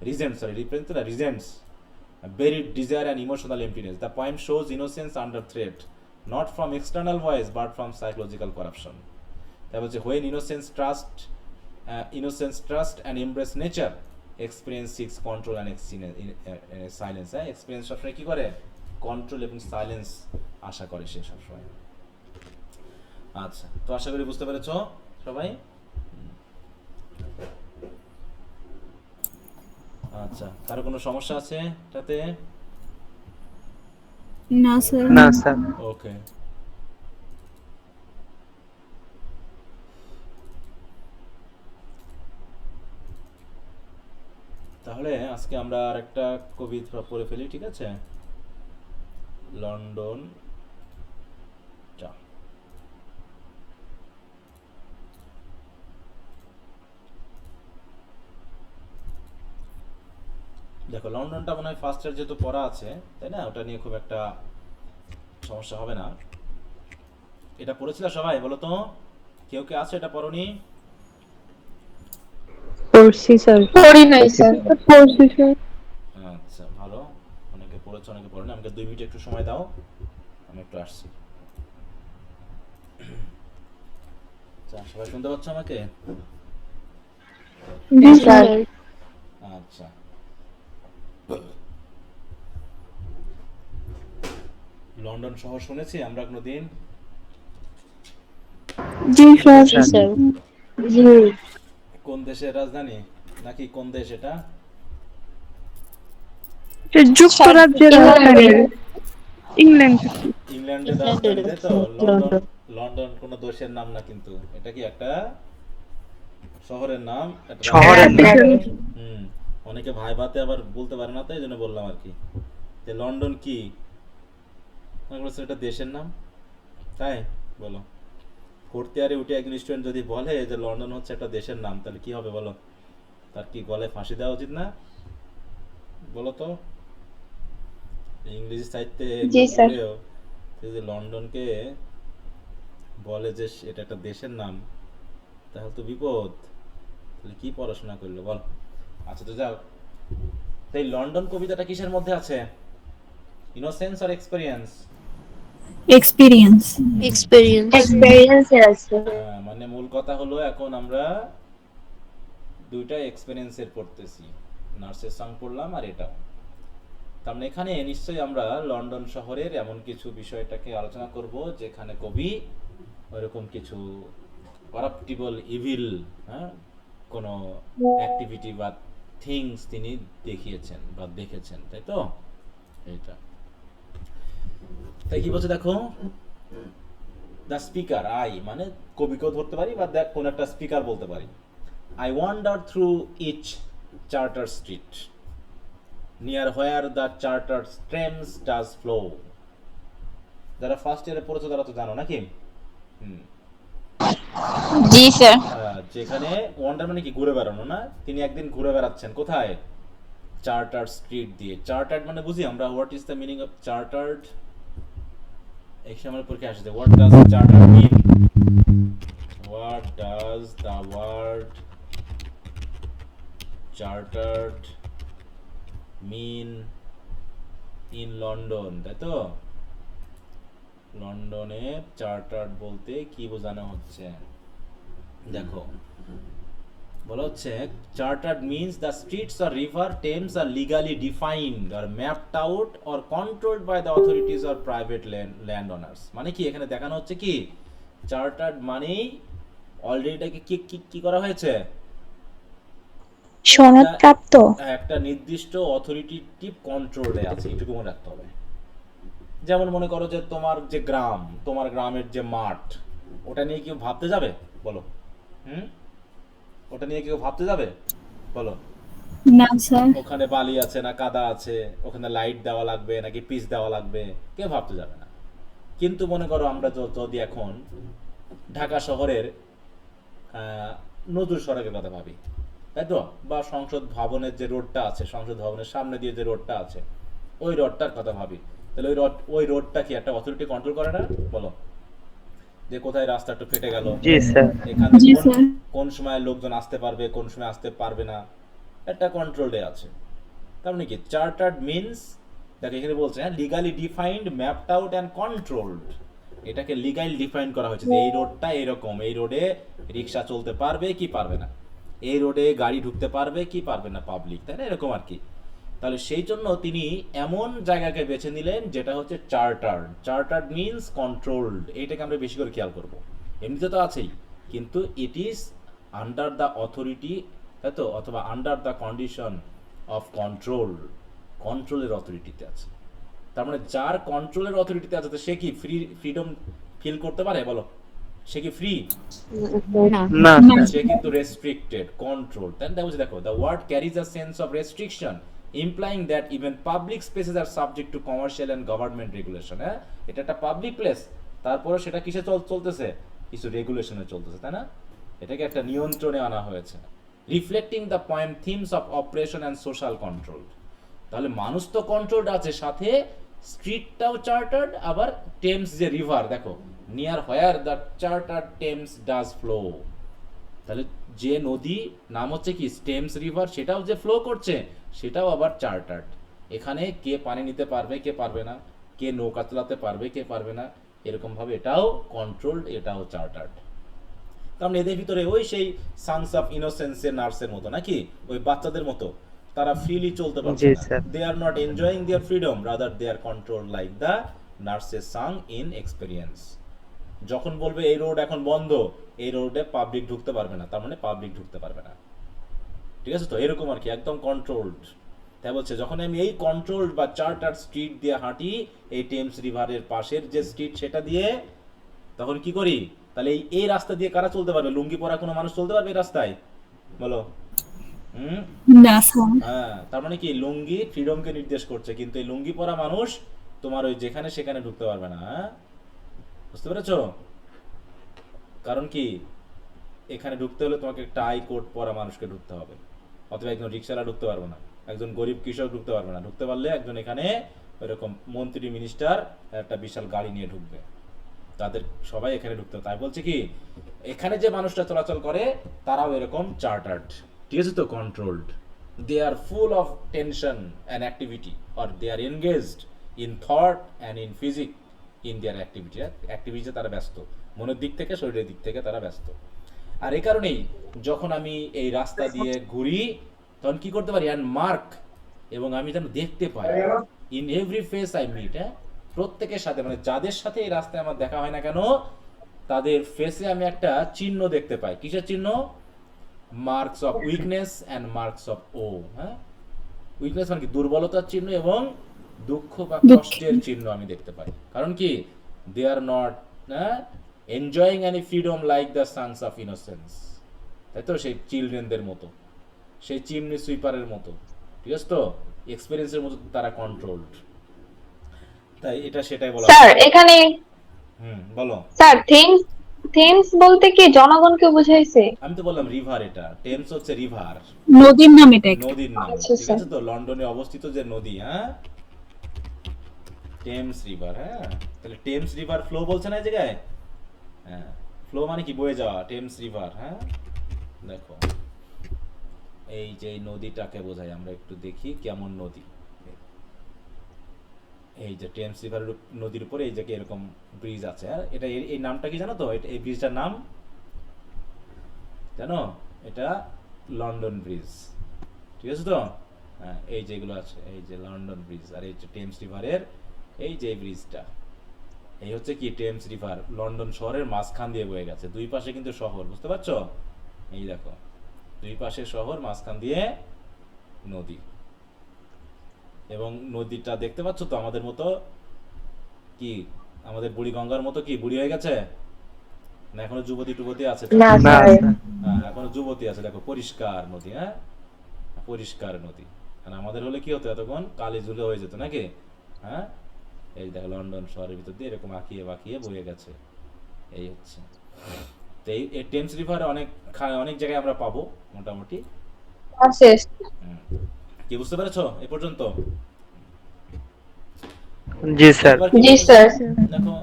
resents buried desire and emotional emptiness. The poem shows innocence under threat, not from external voice but from psychological corruption. তাই বলছে, when innocence trust and embrace nature, experience seeks control and silence. Experience সবসময় কি করে? Control এবং silence আশা করে সে সবসময়। আচ্ছা, তো আশা করি বুঝতে পেরেছো সবাই। আচ্ছা, কারো কোনো সমস্যা আছে এটাতে? না স্যার। না স্যার। ওকে, তাহলে আজকে আমরা আরেকটা কবিতা পড়ে ফেলি, ঠিক আছে? লন্ডন চা। দেখো, লন্ডনটা মনে হয় ফার্স্ট ইয়ার যেহেতু পড়া আছে, তাই না, ওটা নিয়ে খুব একটা সমস্যা হবে না। এটা পড়েছিল সবাই? বলো তো, কেউ কে আছে এটা পড়নি? পড়ছি স্যার। পড়ি নাই স্যার। পড়ছি স্যার। আচ্ছা, ভালো, অনেকে পড়েছে অনেকে পড়েনি। আমাকে 2 মিনিট একটু সময় দাও, আমি একটু আসছি। আচ্ছা, সবাই শুনতে পাচ্ছ আমাকে? জি স্যার। আচ্ছা, লন্ডন শহর শুনেছি আমরা কোনোদিন? জি স্যার। জি স্যার। জি। কোন দেশের রাজধানী, নাকি কোন দেশ এটা? যুক্তরাজ্যের রাজধানী ইংল্যান্ড। ইংল্যান্ডের রাজধানী, তাই তো? লন্ডন, লন্ডন কোনো দেশের নাম না, কিন্তু এটা কি একটা শহরের নাম, একটা শহরের নাম। অনেকে ভাইভাতে আবার বলতে পারে না, তাই জন্য বললাম আর কি, যে লন্ডন কি এটা দেশের নাম। তাই বলো, ফোর্থ ইয়ারে উঠে একজন স্টুডেন্ট যদি বলে যে লন্ডন হচ্ছে একটা দেশের নাম, তাহলে কি হবে বলো? তার কি গলায় ফাঁসি দেওয়া উচিত না? বলো তো। ইংরেজি সাহিত্যে যদি লন্ডনকে বলে যে এটা একটা দেশের নাম, তাহলে তো বিপদ। তাহলে কি পড়াশোনা করলো বল? আচ্ছা, তো যাও, তাই লন্ডন কবিতাটা কিসের মধ্যে আছে? ইনোসেন্স আর এক্সপেরিয়েন্স? এক্সপিরিয়েন্স। এক্সপেরিয়েন্স আছে। মানে মূল কথা হলো, এখন আমরা দুইটা এক্সপেরিয়েন্সের পড়তেছি, নার্সের সং পড়লাম আর এটা। তার মানে এখানে নিশ্চয়ই আমরা লন্ডন শহরের এমন কিছু বিষয়টাকে আলোচনা করব যেখানে কবি ওইরকম কিছু করাপ্টিবল ইভিল, কোনো অ্যাক্টিভিটি বা থিংস তিনি দেখিয়েছেন বা দেখেছেন, তাই তো? এইটা তাই কি বলছে দেখো, দ্য স্পিকার, আই মানে কবিকেও ধরতে পারি বা কোন একটা স্পিকার বলতে পারি। I wander through each charter street, near where the charter streams does flow. যারা ফার্স্ট ইয়ারে পড়েছো তারা তো জানো নাকি? জি স্যার। যেখানে ওয়ান্ডার মানে কি ঘুরে বেড়ানো না, তিনি একদিন ঘুরে বেড়াচ্ছেন কোথায়, চার্টার্ড স্ট্রিট দিয়ে। চার্টার্ড মানে বুঝি আমরা, what is the meaning of chartered, এক্সামের পরীক্ষা আসছে, what does chartered mean, what does the word chartered mean in London, তাই তো? লন্ডনে চার্টার্ড বলতে কি বোঝানো হচ্ছে দেখো, বলা হচ্ছে chartered means the streets or river Thames are legally defined are mapped out or controlled by the authorities or private land owners. মানে কি এখানে দেখানো হচ্ছে কি, চার্টার্ড মানেই অলরেডি এটাকে কি কি কি করা হয়েছে, সনদপ্রাপ্ত। একটা নির্দিষ্ট অথরিটেটিভ কন্ট্রোলে আছে, এটুকু মনে রাখতে হবে। যেমন মনে করো যে তোমার যে গ্রাম, তোমার গ্রামের যে মাঠ, ওটা নিয়ে কেউ ভাবতে যাবে বলো? ওটা নিয়ে কেউ ভাবতে যাবে বলো? না স্যার। ওখানে বালি আছে না কাদা আছে, ওখানে লাইট দেওয়া লাগবে নাকি পিচ দেওয়া লাগবে, কেউ ভাবতে যাবে না। কিন্তু মনে করো আমরা যদি এখন ঢাকা শহরের নজরুল সড়কের কথা ভাবি, তাই তো, বা সংসদ ভবনের যে রোডটা আছে, সংসদ ভবনের সামনে দিয়ে যে রোডটা আছে, ওই রোডটার কথা ভাবি, তাহলে ওই রোডটা কি একটা অথরিটি কন্ট্রোল করে না বলো? যে কোথায় রাস্তাটা ফেটে গেল, জি স্যার। এখানে জি স্যার। কোন সময় লোকজন আসতে পারবে, কোন সময় আসতে পারবে না, একটা কন্ট্রোলে আছে। তার মানে কি চার্টার্ড মিন্স, দেখো এখানে বলছে legally defined, mapped out and controlled. এটাকে লিগালি ডিফাইন করা হয়েছে যে এই রোডটা এরকম, এই রোডে রিক্সা চলতে পারবে কি পারবে না, এই রোডে গাড়ি ঢুকতে পারবে কি পারবে না পাবলিক, তাই না, এরকম আর কি। তাহলে সেই জন্য তিনি এমন জায়গাকে বেছে নিলেন যেটা হচ্ছে চার্টার্ড। চার্টার্ড মিন্স কন্ট্রোলড, এইটাকে আমরা বেশি করে খেয়াল করব। এমনিতে তো আছেই, কিন্তু it is under the authority, তাই তো, অথবা under the condition of control, কন্ট্রোলের অথরিটিতে আছে। তার মানে যার কন্ট্রোলের অথরিটিতে আছে, তো সে কি ফ্রিডম ফিল করতে পারে বলো? সে কি ফ্রি? না। না না সে কিন্তু রেস্ট্রিক্টেড, কন্ট্রোল। দেন দেখো দেখো, the word carries a sense of restriction implying that even public spaces are subject to commercial and government regulation. হ্যাঁ, এটা একটা পাবলিক প্লেস, তারপরে সেটা কিসে চলতেছে, কিছু রেগুলেশনে চলতেছে, তাই না? এটাকে একটা নিয়ন্ত্রণে আনা হয়েছে। Reflecting the point themes of operation and social control. তাহলে মানুষ তো কন্ট্রোলড আছে, সাথে স্ট্রিটটাও চার্টার্ড, আবার টেমস যে রিভার দেখো, near where the chartered Thames does flow. তাহলে যে নদী নাম হচ্ছে কি টেমস রিভার, সেটাও যে ফ্লো করছে সেটাও আবার চার্টার্ড। এখানে কে পানি নিতে পারবে কে পারবে না, কে নৌকা চালাতে পারবে কে পারবে না, এরকম ভাবে এটাও কন্ট্রোলড, এটাও চার্টার্ড। কারণ এদের ভিতরে ওই সেই সানস অফ ইনোসেন্সের নার্সের মতো নাকি, ওই বাচ্চাদের মতো, তারা ফ্রিলি চলতে পারছে জি না। Sir. They are not enjoying their freedom, rather they are control like the nurse's song in experience. যখন বলবে এই রোড এখন বন্ধ, এই রোডে পাবলিক ঢুকতে পারবে না, তার মানে পাবলিক ঢুকতে পারবে না, ঠিক আছে তো, এরকম আর কি, একদম কন্ট্রোলড। তাই বলছে যখন আমি এই কন্ট্রোলড বা চার্টার্ড স্ট্রিট দিয়ে হাঁটি, এই টেমস রিভারের পাশের যে স্ট্রিট সেটা দিয়ে, তখন কি করি, তাহলে এই রাস্তা দিয়ে কারা চলতে পারবে? লুঙ্গি পরা কোনো মানুষ চলতে পারবে এই রাস্তায় বলো? না স্যার। হ্যাঁ, তার মানে কি লুঙ্গি ফ্রিডমকে নির্দেশ করছে, কিন্তু এই লুঙ্গি পরা মানুষ তোমার ওই যেখানে সেখানে ঢুকতে পারবে না। হ্যাঁ, বুঝতে পেরেছো? কারণ কি, এখানে ঢুকতে হলে তোমাকে টাই কোট পরা মানুষকে ঢুকতে হবে, অথবা একজন রিক্সাওয়ালা ঢুকতে পারবে না, একজন গরিব কৃষক ঢুকতে পারবে না। ঢুকতে পারলে একজন এখানে ওইরকম মন্ত্রী মিনিস্টার একটা বিশাল গাড়ি নিয়ে ঢুকবে, তাদের সবাই এখানে ঢুকতে হবে। তাই বলছে কি, এখানে যে মানুষটা চলাচল করে তারাও এরকম চার্টার্ড, ঠিক আছে তো, controlled. They are full of tension and activity, or they are engaged in thought and in physique in their activity. অ্যাক্টিভিটিতে তারা ব্যস্ত, মনের দিক থেকে শরীরের দিক থেকে তারা ব্যস্ত। আর এই কারণেই যখন আমি এই রাস্তা দিয়ে ঘুরি, তখন কি করতে পারি, অ্যান্ড মার্ক, এবং আমি যেন দেখতে পাই, in every face I meet, হ্যাঁ, প্রত্যেকের সাথে, মানে যাদের সাথে এই রাস্তায় আমার দেখা হয় না কেন, তাদের ফেসে আমি একটা চিহ্ন দেখতে পাই। কিসের চিহ্ন? Marks of weakness and marks of woe. হ্যাঁ, উইকনেস মানে কি, দুর্বলতার চিহ্ন, এবং দুঃখ বা কষ্টের চিহ্ন আমি দেখতে পাই। কারণ কি, they are not enjoying any freedom like the sons of innocence, তাই তো, সেই চিলড্রেনদের মতো, সেই চিমনি সুইপারের মতো, ঠিক আছে তো, এক্সপেরিয়েন্সের মতো তারা কন্ট্রোলড। তাই এটা সেটাই বলা। স্যার এখানে বলো। স্যার থিংস থেমস বলতে কি জনগণকে বুঝাইছে? আমি তো বললাম রিভার, এটা টেমস হচ্ছে রিভার, নদীর নাম এটা একটা। নদীর নাম, আচ্ছা ঠিক স্যার। আছে তো, লন্ডনে অবস্থিত যে নদী, হ্যাঁ, টেমস রিভার, হ্যাঁ, তাহলে টেমস রিভার ফ্লো বলছে না এই জায়গায়, হ্যাঁ, ফ্লো মানে কি বয়ে যাওয়া, টেমস রিভার, হ্যাঁ, দেখো এই যে এই নদীটাকে বোঝাই আমরা, একটু দেখি কেমন নদী, এই যে টেমস রিভার নদীর উপরে এই জায়গায় এরকম ব্রিজ আছে, হ্যাঁ, এটা এই নামটা কি জানো তো, এই ব্রিজটার নাম জানো, এটা লন্ডন ব্রিজ, ঠিক আছে তো, হ্যাঁ, এই যেগুলো আছে এই যে লন্ডন ব্রিজ, আর এই যে টেমস রিভারের এই যে ব্রিজটা, এই হচ্ছে কি টেমস রিভার লন্ডন শহরের মাঝখান দিয়ে বয়ে গেছে, দুই পাশে কিন্তু শহর, বুঝতে পারছো, এই দেখো দুই পাশে শহর, মাঝখান দিয়ে নদী, এবং নদীটা দেখতে পাচ্ছ তো আমাদের মতো কি, আমাদের বুড়ি গঙ্গার মতো কি বুড়ি হয়ে গেছে না, এখনো যুবতী টুবতী আছে, না না স্যার। স্যার। হ্যাঁ এখনো যুবতী আছে, দেখো পরিষ্কার নদী, হ্যাঁ পরিষ্কার নদী, আর আমাদের হলে কি হতো, এতক্ষণ কালি ঝুলে হয়ে যেত নাকি, হ্যাঁ, এই দেখো লন্ডন শহরের ভিতর দিয়ে এরকম আঁকিয়ে বাঁকিয়ে বয়ে গেছে, এই হচ্ছে, তো এই টেমস রিভার অনেক অনেক জায়গায় আমরা পাবো মোটামুটি, শেষ। হুম। কি বুঝতে পেরেছো এই পর্যন্ত? জি স্যার। এবার কি জি বলছে? স্যার। দেখো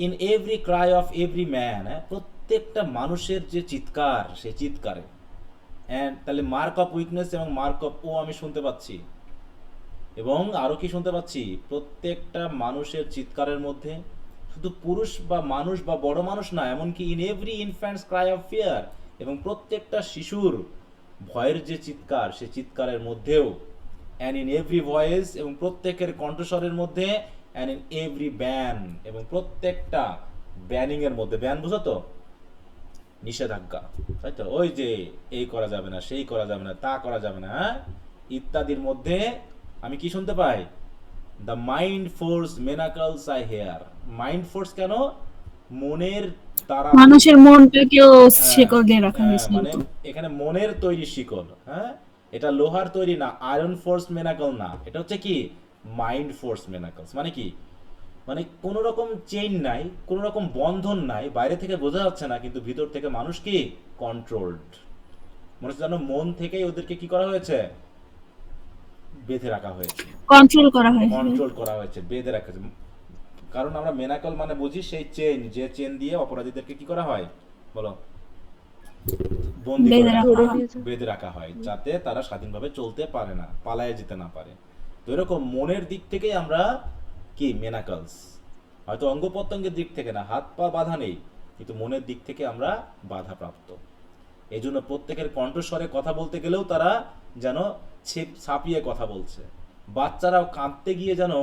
in every Cry of every man, প্রত্যেকটা মানুষের যে চিৎকার, সেই চিৎকারে, অ্যান্ড তাহলে মার্ক অফ উইকনেস এবং মার্ক অফ ও আমি শুনতে পাচ্ছি, এবং আরো কি শুনতে পাচ্ছি, প্রত্যেকটা মানুষের চিৎকারের মধ্যে শুধু পুরুষ বা মানুষ বা বড় মানুষ না, এমনকি in every infants Cry of fear, এবং প্রত্যেকটা শিশুর ভয়ের যে চিৎকার, সে চিৎকারের মধ্যেও, অ্যান্ড ইন এভরি ভয়েস, এবং প্রত্যেকের কণ্ঠস্বরের মধ্যে, অ্যান্ড ইন এভরি ব্যান, এবং প্রত্যেকটা ব্যানিং এর মধ্যে, ব্যান বুঝো তো, নিষেধাজ্ঞা, তাই তো, ওই যে এই করা যাবে না, সেই করা যাবে না, তা করা যাবে না, হ্যাঁ, ইত্যাদির মধ্যে আমি কি শুনতে পাই, the mind force manacles I hear, mind force কেন, মনের তারা, মানুষের মনটাকেও হ্যাঁ, শিকল দিয়ে রাখা হ্যাঁ, হয়েছে মানে এরকম। এখানে মনের তৈরি শিকল, হ্যাঁ, এটা লোহার তৈরি না, আয়রন ফোর্স মেনাকল না, এটা হচ্ছে কি মাইন্ড ফোর্স মেনাকলস, মানে কি, মানে কোনো রকম চেইন নাই, কোনো রকম বন্ধন নাই, বাইরে থেকে বোঝা যাচ্ছে না, কিন্তু ভিতর থেকে মানুষ কি কন্ট্রোলড, মনে হচ্ছে যেন মন থেকেই ওদেরকে কি করা হয়েছে, বেঁধে রাখা হয়েছে, কন্ট্রোল করা হয়েছে। কন্ট্রোল করা হয়েছে, বেঁধে রাখা হয়েছে, কারণ আমরা মেনাকল মানে বুঝি সেই চেইন, যে চেইন দিয়ে অপরাধীদেরকে কি করা হয় বলো, বন্দি করে বেঁধে রাখা রাখা হয়, হয়। বেঁধে রাখা হয়, যাতে তারা স্বাধীনভাবে চলতে পারে না, পালায়ে যেতে না পারে, তো এরকম মনের দিক থেকেই আমরা কি মেনাকলস, হয়তো অঙ্গ প্রত্যঙ্গের দিক থেকে না, হাত পা বাধা নেই, কিন্তু মনের দিক থেকে আমরা বাধাপ্রাপ্ত, এই জন্য প্রত্যেকের কণ্ঠস্বরে কথা বলতে গেলেও তারা যেন ছাপিয়ে কথা বলছে, বাচ্চারাও কাঁদতে গিয়ে যেন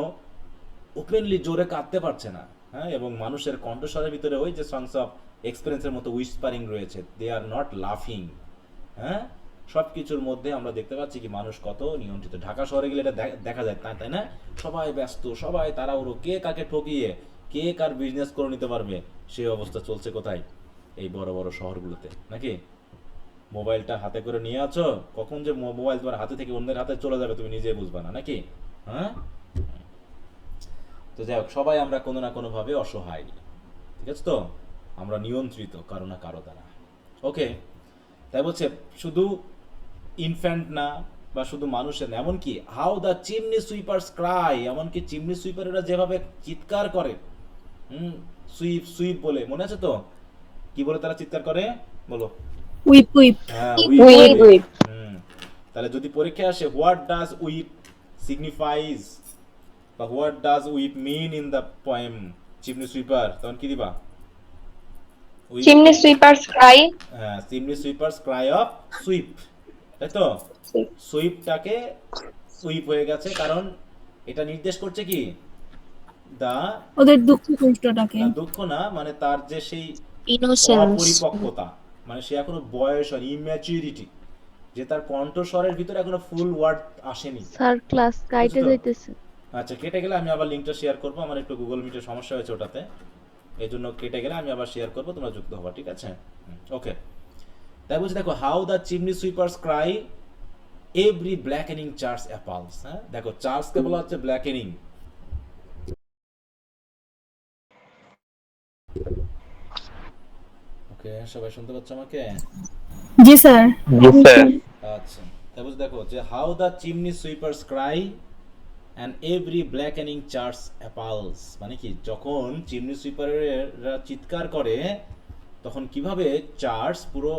ওপেনলি জোরে কাঁদতে পারছে না, হ্যাঁ, এবং মানুষের কণ্ঠস্বরের ভিতরে ওই যে সংস অফ এক্সপেরিয়েন্সের মতো উইসপারিং রয়েছে, দে আর নট লাফিং, হ্যাঁ, সব কিছুর মধ্যে আমরা দেখতে পাচ্ছি কি মানুষ কত নিয়ন্ত্রিত, ঢাকা শহরে গেলে এটা দেখা যায়, তাই না, সবাই ব্যস্ত, সবাই তাড়াহুড়ো, কে কাকে ঠকিয়ে কে কার বিজনেস করে নিতে পারবে, সেই অবস্থা চলছে কোথায়, এই বড় বড় শহরগুলোতে নাকি, মোবাইলটা হাতে করে নিয়ে আছো, কখন যে মোবাইল তোমার হাতে থেকে অন্যের হাতে চলে যাবে তুমি নিজে বুঝবা না নাকি, হ্যাঁ, তো যাই হোক, সবাই আমরা কোনো না কোনো ভাবে অসহায়, ঠিক আছে তো, আমরা নিয়ন্ত্রিত কারো না কারো দ্বারা, ওকে, তাই বলছে শুধু ইনফ্যান্ট না, বা শুধু মানুষের না, এমনকি how the chimney sweepers Cry, এমনকি চিমনি সুইপারেরা যেভাবে চিৎকার করে, সুইপ সুইপ বলে, মনে আছে তো, কি বলে তারা চিৎকার করে বলো, উইপ উইপ। হ্যাঁ উইপ উইপ। তাহলে যদি পরীক্ষায় আসে হোয়াট ডাজ উইপ সিগনিফাইজ, বা what does weep mean in the poem chimney sweeper, তখন কি দিবা, চিমনি সুইপারস ক্রাই। হ্যাঁ, chimney sweepers cry of sweep, তাই তো, সুইপটাকে সুইপ হয়ে গেছে, কারণ এটা নির্দেশ করছে কি, দা, ওদের দুঃখ কষ্টটাকে। না দুঃখ না, মানে তার যে সেই ইনোসেন্স। অপরিপক্কতা, মানে সে এখনো বয়স হয়, ইম্যাচুরিটি, যে তার কণ্ঠস্বরের ভিতরে এখনো ফুল ওয়ার্ড আসেনি, স্যার ক্লাস কাইটে বুঝছো? যাইতেছে। আচ্ছা কেটে গেলে আমি আবার লিঙ্কটা শেয়ার করবো, আমার একটু গুগল মিটের সমস্যা হয়েছে ওটাতে, এই জন্য কেটে গেলে আমি আবার শেয়ার করবো, তোমরা যুক্ত হবা, ঠিক আছে, ওকে, তাই বলছি দেখো, how the chimney sweepers cry every blackening church appals, হ্যাঁ, দেখো চার্লসকে বলা হচ্ছে ব্ল্যাকেনিং, ওকে, সবাই শুনতে পাচ্ছ আমাকে? জি স্যার। জি স্যার। আচ্ছা, তারপর দেখো যে how the chimney sweepers cry and every blackening church appals, মানে কি যখন চিমনি সুইপাররা চিৎকার করে তখন কিভাবে চার্টস পুরো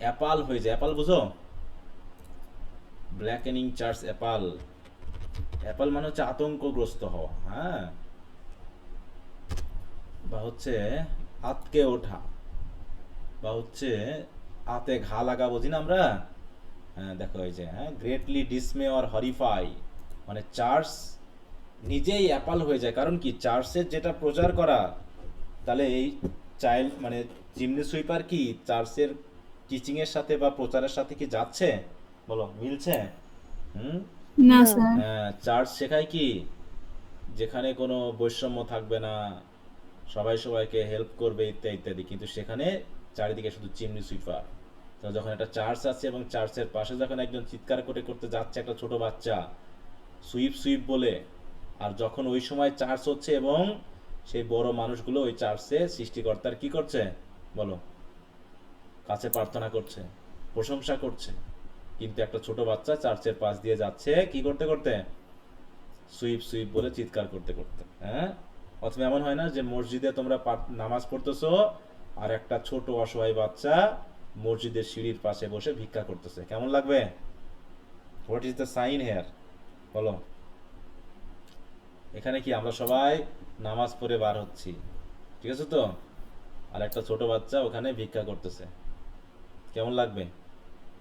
অ্যাপাল হয়ে যায়। অ্যাপাল বুঝো? ব্ল্যাকেনিং চার্টস অ্যাপাল, অ্যাপাল মানে হচ্ছে আতঙ্কগ্রস্ত হওয়া, হ্যাঁ, বা হচ্ছে আতকে ওঠা, বা হচ্ছে আতে ঘা লাগা, বুঝি না আমরা? হ্যাঁ দেখো এই যে, হ্যাঁ, গ্রেটলি ডিসমে অর হরিফাই, মানে চার্চ নিজেই অ্যাপাল হয়ে যায়। কারণ কি চার্চের যেটা প্রচার করা, তাহলে এই চাইল্ড মানে চিমনি সুইপার কি চার্চের টিচিং এর সাথে বা প্রচারের সাথে কি যাচ্ছে? বলো, মিলছে? হুম। না না। স্যার। চার্চ শেখায় কি যেখানে কোনো বৈষম্য থাকবে না, সবাই সবাইকে হেল্প করবে ইত্যাদি ইত্যাদি, কিন্তু সেখানে চারিদিকে শুধু চিমনি সুইপার। তো যখন একটা চার্চ আছে এবং চার্চের পাশে যখন একজন চিৎকার করে করতে যাচ্ছে একটা ছোট বাচ্চা সুইপ সুইপ বলে, আর যখন ওই সময় চার্চ হচ্ছে এবং সেই বড় মানুষগুলো ওই চার্চে সৃষ্টিকর্তার কি করছে বলো, কাছে প্রার্থনা করছে, প্রশংসা করছে, কিন্তু একটা ছোট বাচ্চা চার্চের পাশ দিয়ে যাচ্ছে কি করতে করতে, সুইপ সুইপ বলে চিৎকার করতে করতে, হ্যাঁ। অথবা এমন হয় না যে মসজিদে তোমরা নামাজ পড়তেছো আর একটা ছোট অসহায় বাচ্চা মসজিদের সিঁড়ির পাশে বসে ভিক্ষা করতেছে, কেমন লাগবে? What is the sign here বলো? এখানে কি আমরা সবাই নামাজ পড়ে বার হচ্ছি, ঠিক আছে তো, আর একটা ছোট বাচ্চা ওখানে ভিক্ষা করতেছে, কেমন লাগবে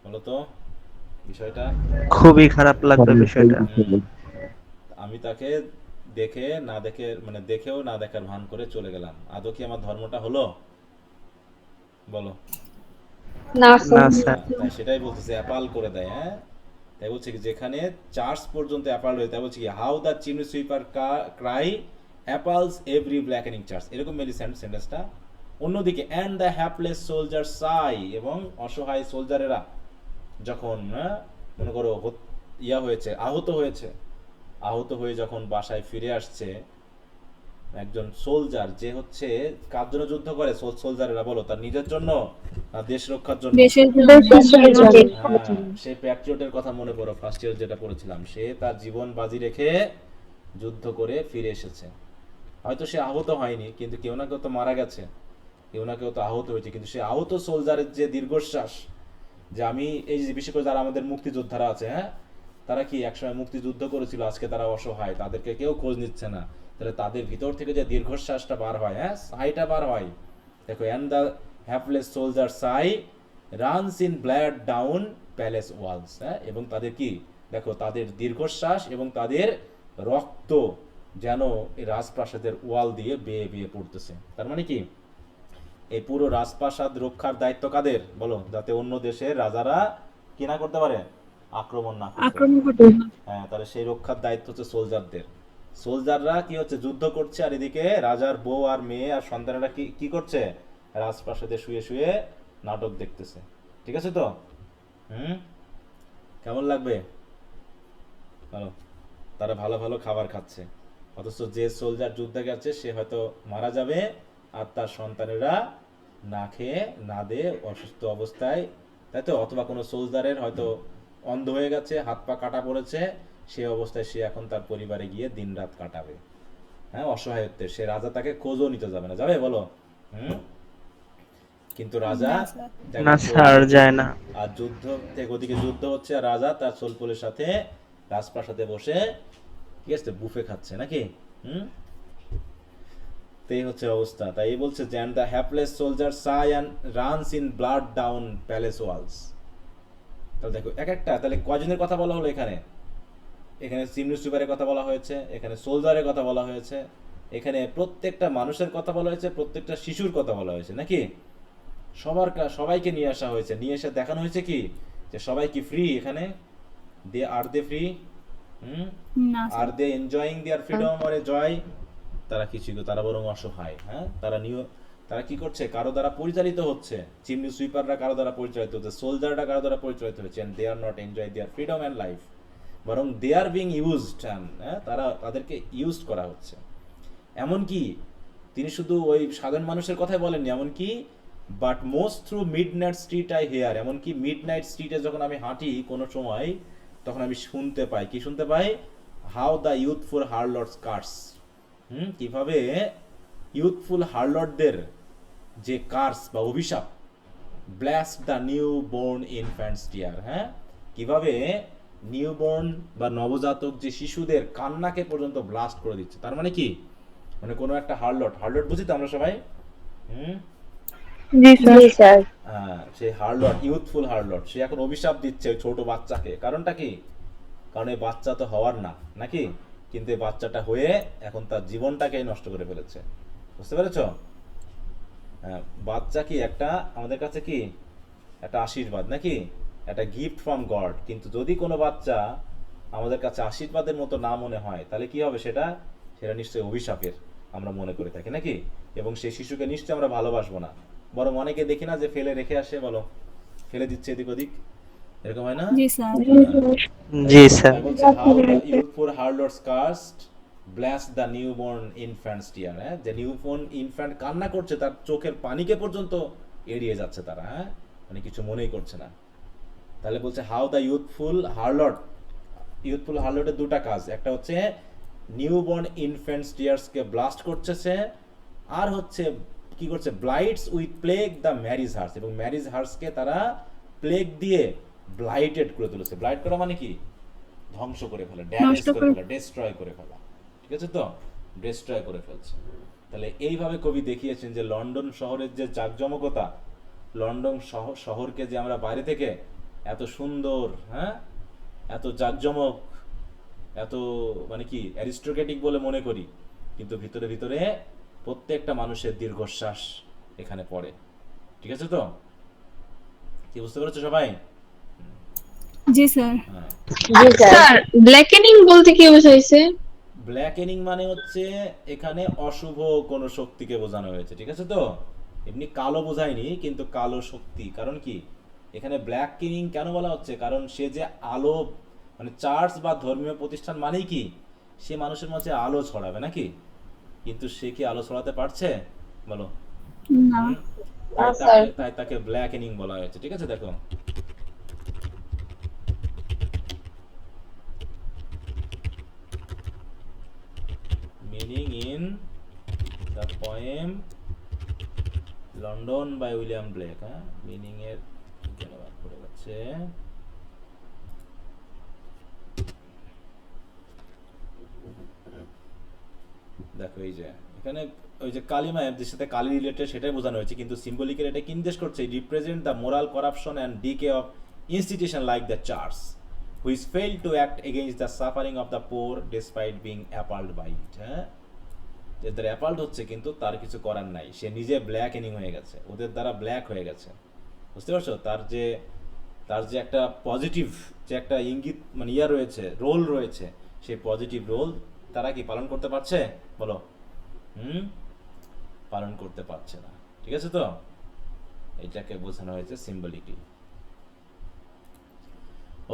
বলো তো বিষয়টা? খুবই খারাপ লাগবে বিষয়টা। আমি তাকে দেখে না দেখে, মানে দেখেও না দেখার ভান করে চলে গেলাম, আদৌ কি আমার ধর্মটা হলো বলো? না না স্যার। স্যার। তাই সেটাই বলতেছে, অ্যাপাল করে দেয়, হ্যাঁ। তাই বলছে কি যেখানে চার্চ পর্যন্ত অ্যাপাল হয়ে, তাই বলছে কি how the chimney sweeper cry appals every blackening church, এরকম মেলি সেন্টেন্সটা। অন্যদিকে অ্যান্ড দ্য হ্যাপলেস সোলজার সাই, এবং অসহায় সোলজারেরা যখন মনে করো হয়েছে, আহত হয়ে যখন বাসায় ফিরে আসছে, একজন সোলজার যে হচ্ছে কার জন্য যুদ্ধ করে সোলজারেরা বলো, তার নিজের জন্য না দেশ রক্ষার জন্য? দেশের দেশের জন্য। হ্যাঁ, সেই প্যাট্রিয়টের কথা মনে করো, ফার্স্ট ইয়ার যেটা পড়েছিলাম, সে তার জীবন বাজি রেখে যুদ্ধ করে ফিরে এসেছে। হয়তো সে আহত হয়নি, কিন্তু কেউ না কেউ তো মারা গেছে, কেউ না কেউ তো আহত হয়েছে, কিন্তু সে আহত সোলজারের যে দীর্ঘশ্বাস, যে আমি এই যে বিশেষ করে যারা আমাদের মুক্তিযোদ্ধারা আছে, হ্যাঁ, তারা কি একসময় মুক্তিযুদ্ধ করেছিল, আজকে তারা অসহায়, তাদেরকে কেউ খোঁজ নিচ্ছে না, তাহলে তাদের ভিতর থেকে যে দীর্ঘশ্বাসটা বার হয়, হ্যাঁ, সাইটা বার হয়। দেখো and the hapless soldier sigh runs in blood down palace walls, হ্যাঁ, এবং তাদের কি দেখো তাদের দীর্ঘশ্বাস এবং তাদের রক্ত যেন এই রাজপ্রাসাদের ওয়াল দিয়ে বেয়ে বেয়ে পড়তেছে। তার মানে কি এই পুরো রাজপ্রাসাদ রক্ষার দায়িত্ব কাদের বলো, যাতে অন্য দেশের রাজারা কি না করতে পারে, আক্রমণ না করতে পারে। আক্রমণ করতে না। হ্যাঁ, তাহলে সেই রক্ষার দায়িত্ব হচ্ছে সোলজারদের। সোলজাররা কি হচ্ছে যুদ্ধ করছে, আর এদিকে রাজার বউ আর মেয়ে আর সন্তানেরা কি কি করছে, রাজপ্রাসাদে শুয়ে শুয়ে নাটক দেখতেছে, ঠিক আছে তো? কেমন লাগবে ভালো? তারা ভালো ভালো খাবার খাচ্ছে, অথচ যে সোলজার যুদ্ধে গেছে সে হয়তো মারা যাবে, আর তার সন্তানেরা না খেয়ে না দিয়ে অসুস্থ অবস্থায়, তাই তো, অথবা কোনো সোলজারের হয়তো অন্ধ হয়ে গেছে, হাত পা কাটা পড়েছে, সে অবস্থায় সে এখন তার পরিবারে গিয়ে দিন রাত কাটাবে, হ্যাঁ, অসহায়ত্বে। সে রাজা তাকে খোঁজও নিতে যাবে না, যাবে বলো? কিন্তু রাজা না স্যার, যায় না। আর যুদ্ধ থেকে ওদিকে যুদ্ধ হচ্ছে, আর রাজা তার সোলপুলের সাথে রাজপ্রাসাদে বসে কি আছে বুফে খাচ্ছে নাকি? এই হচ্ছে অবস্থা। তাই বলছে যে and the hapless soldier sigh and runs in blood down palace walls। তাহলে দেখো এক একটা, তাহলে কয়জনের কথা বলা হলো এখানে? এখানে চিমনি সুইপারের কথা বলা হয়েছে, এখানে সোলজারের কথা বলা হয়েছে, এখানে প্রত্যেকটা মানুষের কথা বলা হয়েছে, প্রত্যেকটা শিশুর কথা বলা হয়েছে নাকি? সবাইকে নিয়ে আসা হয়েছে, নিয়ে এসে দেখানো হয়েছে কি যে সবাই কি ফ্রি এখানে? আর দে ফ্রি? না আর দে enjoying their freedom or a জয়? তারা কিছুই, তারা বরং অসহায়, হ্যাঁ। তারা কি করছে, কারো দ্বারা পরিচালিত হচ্ছে, চিমনি সুইপাররা কারো দ্বারা পরিচালিত হচ্ছে, সোলজাররা কারো দ্বারা পরিচালিত হচ্ছে, and they are not enjoy their freedom and life, বরং দে আর বিং ইউজড, হ্যাঁ, তাদেরকে ইউজ করা হচ্ছে। এমনকি তিনি শুধু ওই সাধারণ মানুষের কথাই বলেননি, এমনকি but most through midnight street I hear, এমনকি মিডনাইট স্ট্রিটে যখন আমি হাঁটি কোনো সময়, তখন আমি শুনতে পাই, কি শুনতে পাই? How the youthful harlots curse, কিভাবে ইউথফুল হারলটদের যে কার্স বা অভিশাপ, blasts the new born infants tear, হ্যাঁ, কিভাবে নিউবর্ন বা নবজাতক যে শিশুদের কান্নাকে পর্যন্ত ব্লাস্ট করে দিচ্ছে। তার মানে কি, মানে কোনো একটা হারলট, হারলট বুঝি তো আমরা সবাই, জি স্যার। সেই হারলট, ইউথফুল হারলট, সে এখন অভিশাপ দিচ্ছে ওই ছোট বাচ্চাকে। কারণটা কি? কারণ এই বাচ্চা তো হওয়ার না, নাকি? কিন্তু এই বাচ্চাটা হয়ে এখন তার জীবনটাকেই নষ্ট করে ফেলেছে। বুঝতে পেরেছ? বাচ্চা কি একটা আমাদের কাছে কি একটা আশীর্বাদ, নাকি একটা গিফট ফ্রম গড। কিন্তু যদি কোনো বাচ্চা আমাদের কাছে আশীর্বাদের মতো না মনে হয়, তাহলে কি হবে? সেটা সেটা নিশ্চয়ই অভিশাপের আমরা মনে করে থাকি, নাকি? এবং সেই শিশুকে নিশ্চয়ই আমরা ভালোবাসবো না, বরং অনেকে দেখি না যে ফেলে রেখে আসে, বলো, ফেলে দিচ্ছে এদিক ওদিক, এরকম হয় না? জি স্যার। জি স্যার। বলছে হাউ দ্য ইউথফুল হারলটস কাস্ট blasts the newborn infants tear, হ্যাঁ, যে নিউবর্ন ইনফ্যান্ট কান্না করছে, তার চোখের পানিকে পর্যন্ত এড়িয়ে যাচ্ছে তারা, হ্যাঁ, মানে কিছু মনেই করছে না। তাহলে বলছে হাউ দ্য ইউথফুল হারলট, ইউথফুল হারলটের দুটা কাজ, একটা হচ্ছে নিউবর্ন ইনফ্যান্টস টিয়ার্সকে ব্লাস্ট করছে সে, আর হচ্ছে কি করছে? Blights with plague the marriage hearse, এবং ম্যারিজ হার্সকে তারা প্লেগ দিয়ে ব্লাইটেড করে তুলেছে। ব্লাইট করা মানে কি? ধ্বংস করে ফেলা, ড্যামেজ করে ফেলা, ডেস্ট্রয় করে ফেলা, ঠিক আছে তো? ডেস্ট্রয় করে ফেলছে। তাহলে এইভাবে কবি দেখিয়েছেন যে লন্ডন শহরের যে জাঁকজমকতা, লন্ডন শহরকে যে আমরা বাইরে থেকে এত সুন্দর, হ্যাঁ, এত জাঁকজমক, এত মানে কি অ্যারিস্টোক্রেটিক বলে মনে করি, কিন্তু ভিতরে ভিতরে প্রত্যেকটা মানুষের দীর্ঘশ্বাস এখানে পড়ে। ঠিক আছে তো? কি বুঝতে পেরেছো সবাই? জি স্যার। হ্যাঁ। জি স্যার। স্যার ব্ল্যাকেনিং বলতে কি বোঝাইছে? ব্ল্যাকেনিং মানে হচ্ছে এখানে অশুভ কোন শক্তিকে বোঝানো হয়েছে, ঠিক আছে তো? এমনি কালো বোঝায়নি, কিন্তু কালো শক্তি। কারণ কি এখানে ব্ল্যাকেনিং কেন বলা হচ্ছে? কারণ সে যে আলো, মানে চার্চ বা ধর্মীয় প্রতিষ্ঠান মানেই কি সে মানুষের মাঝে আলো ছড়াবে, নাকি? কিন্তু সে কি আলো ছড়াতে পারছে, বলো? না। তাই তাকে ব্ল্যাকেনিং বলা হয়েছে, ঠিক আছে? দেখো, meaning in the poem London by William Blake, হ্যাঁ, মিনিং এর কেন বাদ পড়ে যাচ্ছে? দেখো এই যে এখানে ওই যে কালিমা এর সাথে কালি রিলেটেড, সেটাই বোঝানো হয়েছে, কিন্তু সিম্বলিকের এটা কি নির্দেশ করছে? Represent the moral corruption and decay of institution like the church which fail to act against the suffering of the poor despite being appalled by it, হ্যাঁ, এদের অ্যাপাল্ড হচ্ছে কিন্তু তার কিছু করার নাই, সে নিজে ব্ল্যাকেনিং হয়ে গেছে, ওদের দ্বারা ব্ল্যাক হয়ে গেছে। বুঝতে পারছো? তার যে একটা পজিটিভ, যে একটা ইঙ্গিত মানে ইয়া রয়েছে, রোল রয়েছে, সেই পজিটিভ রোল তারা কি পালন করতে পারছে, বলো? পালন করতে পারছে না, ঠিক আছে তো? এটাকে বোঝানো হয়েছে সিম্বলিকলি।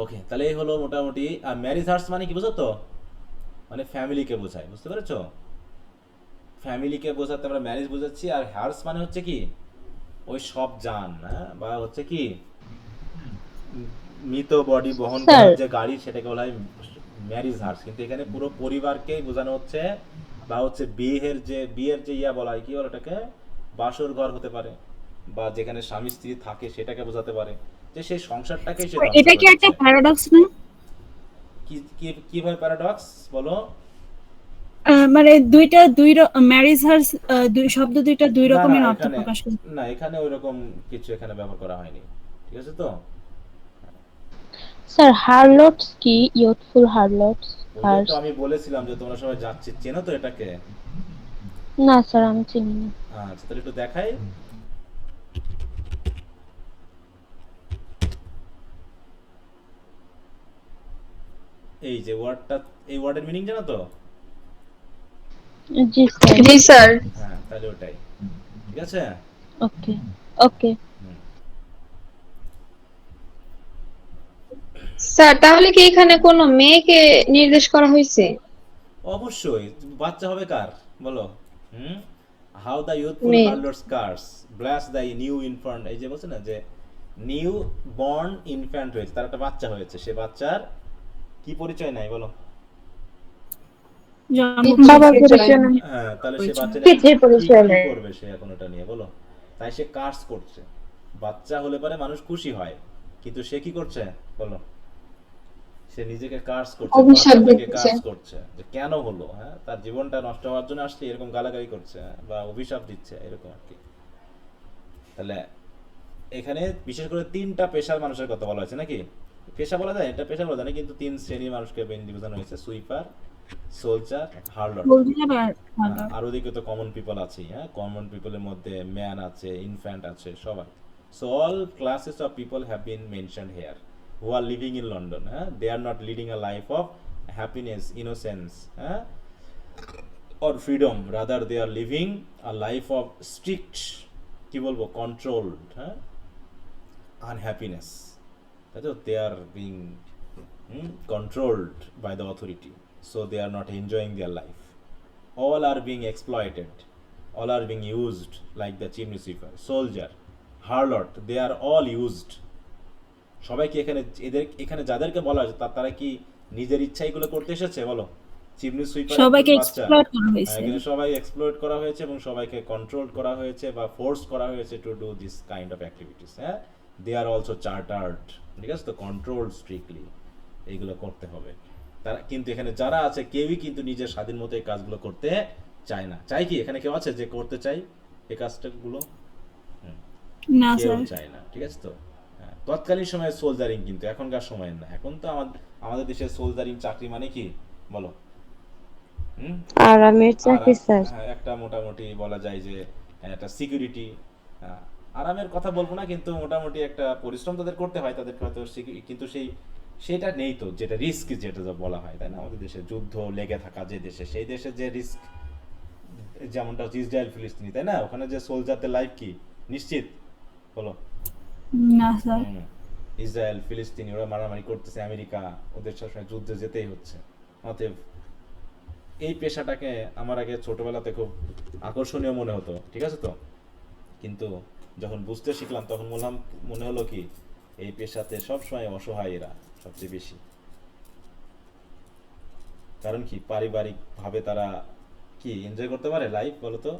ওকে, তাহলে এই হলো মোটামুটি। আর ম্যারিজ হার্স মানে কি বুঝো তো? মানে ফ্যামিলিকে বোঝায়, বুঝতে পেরেছো? ফ্যামিলিকে বোঝাতে আমরা ম্যারেজ বোঝাচ্ছি। আর হার্স মানে হচ্ছে কি ওই সব জান, হ্যাঁ, বা হচ্ছে কি মৃত বডি বহন করার যে গাড়ি, সেটাকে বলা হয় ম্যারিজ হার্স। কিন্তু এখানে পুরো পরিবারকেই বোঝানো হচ্ছে, বা হচ্ছে বিয়ের যে ইয়া বলা হয়, কি বলে ওটাকে, বাসর ঘর হতে পারে, বা যেখানে স্বামী স্ত্রী থাকে সেটাকে বোঝাতে পারে, যে সেই সংসারটাকেই সে ধ্বংস এটা কি করে একটা দিচ্ছে। প্যারাডক্স না? কিভাবে প্যারাডক্স, বলো? মানে দুইটা ম্যারিজ হার্স শব্দ দুইটা দুই না না, রকমের অর্থ এখানে প্রকাশ করে। না, এখানে ওইরকম কিছু এখানে ব্যবহার করা হয়নি, ঠিক আছে তো? স্যার হারলটস কি? ইউথফুল হারলটস? ওইটাই তো আমি বলেছিলাম যে তোমরা সবাই যাচ্ছি, চেনো তো এটাকে? না স্যার, আমি চিনি না। আচ্ছা, তাহলে একটু দেখাই। এই যে ওয়ার্ডটা, এই ওয়ার্ডের মিনিং জানো তো? জি স্যার। জি স্যার। হ্যাঁ, তাহলে ওটাই, ঠিক আছে? ওকে ওকে। স্যার তাহলে কি এখানে কোনো মেয়েকে নির্দেশ করা হয়েছে? অবশ্যই। বাচ্চা হবে কার, বলো? হাউ দ্য ইউথফুল মেয়ে। হার্লোর curse blasts the new infant, এই যে বলছে না যে নিউ বর্ন ইনফ্যান্ট হয়েছে, তার একটা বাচ্চা হয়েছে, সে বাচ্চার কি পরিচয় নাই বলো? বাবার পরিচয় পরিচয় নাই। হ্যাঁ, তাহলে সে বাচ্চাটা পিতৃ পরিচয় নেই। করবে সে এখন এটা নিয়ে বলো? তাই সে কার্স করছে। বাচ্চা হলে পরে মানুষ খুশি হয়, কিন্তু সে কি করছে বলো? সে নিজেকে কার্স করছে, অভিশাপ বাচ্চাটাকে দিচ্ছে। কার্স করছে যে কেন হলো, হ্যাঁ, তার জীবনটা নষ্ট হওয়ার জন্য আসলে এরকম গালাগালি করছে, বা অভিশাপ দিচ্ছে এরকম আর কি। তাহলে এখানে বিশেষ করে তিনটা পেশার মানুষের কথা বলা হয়েছে নাকি? পেশা বলা যায়, এটা পেশা বলা যায় না, কিন্তু তিন শ্রেণীর মানুষকে বোঝানো হয়েছে: সুইপার, সোলজার, হার্লর। আর ওদিকে তো কমন পিপল আছেই, হ্যাঁ, কমন পিপলের মধ্যে ম্যান আছে, ইনফ্যান্ট আছে, সবাই। So all classes of people have been mentioned here who are living in London, হ্যাঁ, they are not leading a life of happiness, innocence, হ্যাঁ, or freedom, rather they are living a life of strict, কি বলবো, controlled, হ্যাঁ, unhappiness, তাই তো? they are being controlled by the authority, so they are not enjoying their life. All are being exploited, all are being used, like the chimney sweeper, soldier, harlot, they are all used. সবাই কি এখানে এখানে যাদেরকে বলা হয়েছে তারা কি নিজের ইচ্ছা এগুলো করতে এসেছে বলো? চিমনি সুইপার সবাইকে বাচ্চা, এক্সপ্লয়েট করা হয়েছে। এখানে সবাই এক্সপ্লয়েট করা হয়েছে এবং সবাইকে কন্ট্রোল করা হয়েছে বা ফোর্স করা হয়েছে to do this kind of activities, হ্যাঁ। দে আর অলসো চার্টার্ড, ঠিক আছে তো, কন্ট্রোল স্ট্রিক্টলি, এইগুলো করতে হবে। তারা কিন্তু এখানে যারা আছে কেউই কিন্তু নিজের স্বাধীন মতো এই কাজগুলো করতে চায় না। চাই কি এখানে কেউ আছে যে করতে চাই এই কাজটাগুলো? না কেউ স্যার, চায় না, ঠিক আছে তো। হ্যাঁ, তৎকালীন সময়ে সোলজারিং, কিন্তু এখনকার সময় না। এখন তো আমাদের দেশের সোলজারিং চাকরি মানে কি বলো? আরামের চাকরি স্যার। হ্যাঁ, একটা মোটামুটি বলা যায় যে একটা সিকিউরিটি, আরামের কথা বলবো না, কিন্তু মোটামুটি একটা পরিশ্রম তাদের করতে হয়, তাদেরকে হয়তো কিন্তু সেটা নেই তো, যেটা রিস্ক যেটা বলা হয়, তাই না? আমাদের দেশে যুদ্ধ লেগে থাকা যে দেশে, সেই দেশে যে রিস্ক, যেমনটা হচ্ছে ইসরায়েল ফিলিস্তিনি, তাই না? ওখানে যে সোলজারদের লাইফ কি নিশ্চিত বলো? না স্যার। ইসরায়েল ফিলিস্তিনি ওরা মারামারি করতেছে, আমেরিকা, ওদের সবসময় যুদ্ধে যেতেই হচ্ছে। অতএব এই পেশাটাকে আমার আগে ছোটবেলাতে খুব আকর্ষণীয় মনে হতো, ঠিক আছে তো, কিন্তু যখন বুঝতে শিখলাম তখন মনে হলো কি এই পেশাতে সবসময় অসহায় এরা সবচেয়ে বেশি। কারণ কি পারিবারিক ভাবে তারা কি এনজয় করতে পারে লাইফ বলো তো?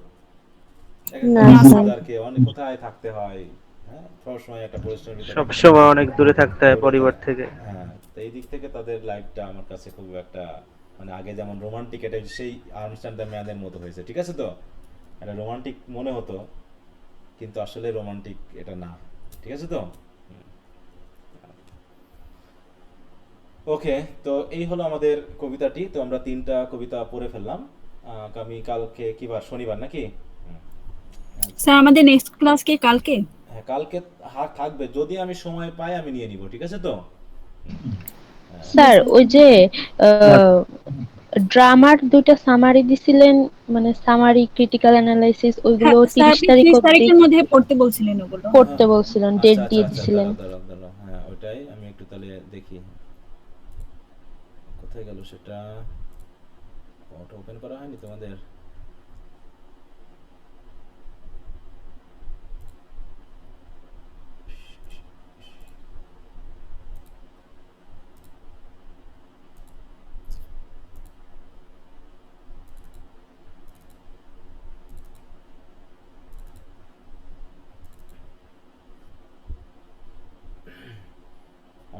অনেক কোথায় থাকতে হয়, হ্যাঁ, সবসময় একটা পরিশ্রমের ভিতরে, সবসময় অনেক দূরে থাকতে হয় পরিবার থেকে। হ্যাঁ, তো এই দিক থেকে তাদের লাইফটা আমার কাছে খুব একটা, মানে আগে যেমন রোমান্টিক, এটা সেই আর্মস্টার দ্য ম্যানের মতো হয়েছে, ঠিক আছে তো, এটা রোমান্টিক মনে হতো, কিন্তু আসলে রোমান্টিক এটা না, ঠিক আছে তো। ওকে, তো এই হলো আমাদের কবিতাটি। তো আমরা 3টা কবিতা পড়ে ফেললাম। কালকে কি বার? শনিবার নাকি? স্যার আমাদের নেক্সট ক্লাস কি কালকে? হ্যাঁ, কালকে থাকবে, যদি আমি সময় পাই আমি নিয়ে নিব, ঠিক আছে তো। স্যার ওই যে ড্রামার দুটো সামারি দিছিলেন, মানে সামারি ক্রিটিক্যাল অ্যানালাইসিস, ওইগুলো 30 তারিখ 30 অবধি তারিখের মধ্যে পড়তে বলছিলেন ওগুলো। পড়তে বলছিলেন, ডেট আচ্ছা, দিয়ে আচ্ছা, দিছিলেন। দাঁড়াও, হ্যাঁ, ওটাই আমি একটু তাহলে দেখি কোথায় গেল সেটা। ওটা ওপেন করা হয়নি তোমাদের?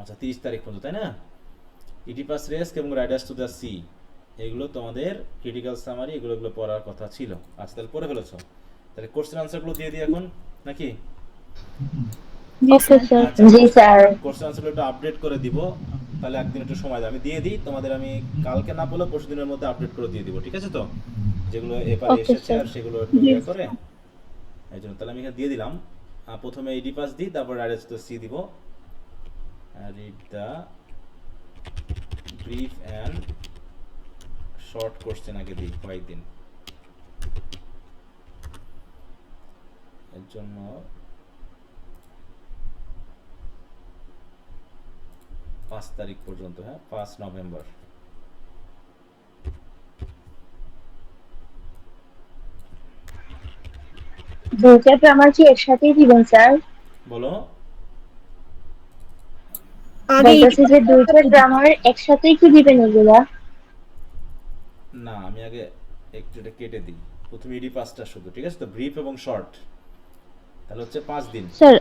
আচ্ছা, 30 তারিখ পর্যন্ত, তাই না? ইডিপাস রেস্ক এবং রাইডার্স টু দ্য সি, এগুলো তোমাদের ক্রিটিক্যাল সামারি, এগুলো পড়ার কথা ছিল। আচ্ছা, তাহলে পড়ে ফেলেছো? তাহলে কোশ্চেন আনসারগুলো দিয়ে দিই এখন নাকি? Okay sir. আচ্ছা, জি স্যার। কোশ্চেন আনসারগুলো একটু আপডেট করে দিব, তাহলে একদিন একটু সময় দাও, আমি দিয়ে দিই তোমাদের, আমি কালকে না বলে পরশু দিনের মধ্যে আপডেট করে দিয়ে দিব, ঠিক আছে তো, যেগুলো এপারে Okay, এসেছে sir. আর সেগুলো একটু ইয়ে করে এই জন্য। তাহলে আমি এখানে দিয়ে দিলাম, প্রথমে ইডিপাস দিই, তারপর রাইডার্স টু সি দিব। Read the brief and short question আগে দিই কয়েকদিন, এর জন্য 5 তারিখ পর্যন্ত, হ্যাঁ, 5 নভেম্বর। দুইটা গ্রামার কি একসাথেই দিবেন স্যার? বলো। বলতেছি যে দুইটা গ্রামার একসাথেই কি দিবেন এগুলা? না, আমি আগে একটু এটা কেটে দিই। প্রথমে ইডি পাঁচটা শুধু, ঠিক আছে তো, ব্রিফ এবং শর্ট, তাহলে হচ্ছে 5 দিন। স্যার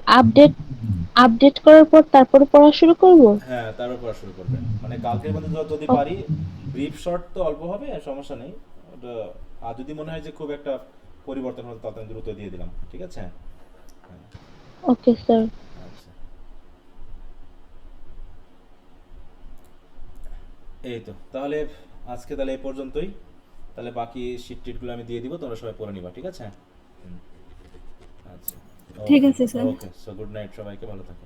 আপডেট করার পর তারপরে পড়া শুরু করব? হ্যাঁ, তারপর পড়া শুরু করবেন, মানে কালকের মধ্যে যদি পারি। ব্রিফ শর্ট তো অল্প হবে, সমস্যা নেই ওটা। আর যদি মনে হয় যে খুব একটা পরিবর্তন হলো, তাতে আমি দ্রুত দিয়ে দিলাম, ঠিক আছে। হ্যাঁ, ওকে স্যার। আচ্ছা, এই তো তাহলে আজকে তাহলে এই পর্যন্তই। তাহলে বাকি শিট টিটগুলো আমি দিয়ে দিব, তোমরা সবাই পড়ে নিবা, ঠিক আছে। হুম, আচ্ছা, ঠিক আছে স্যার। ওকে, সো গুড নাইট, সবাইকে ভালো থাকো।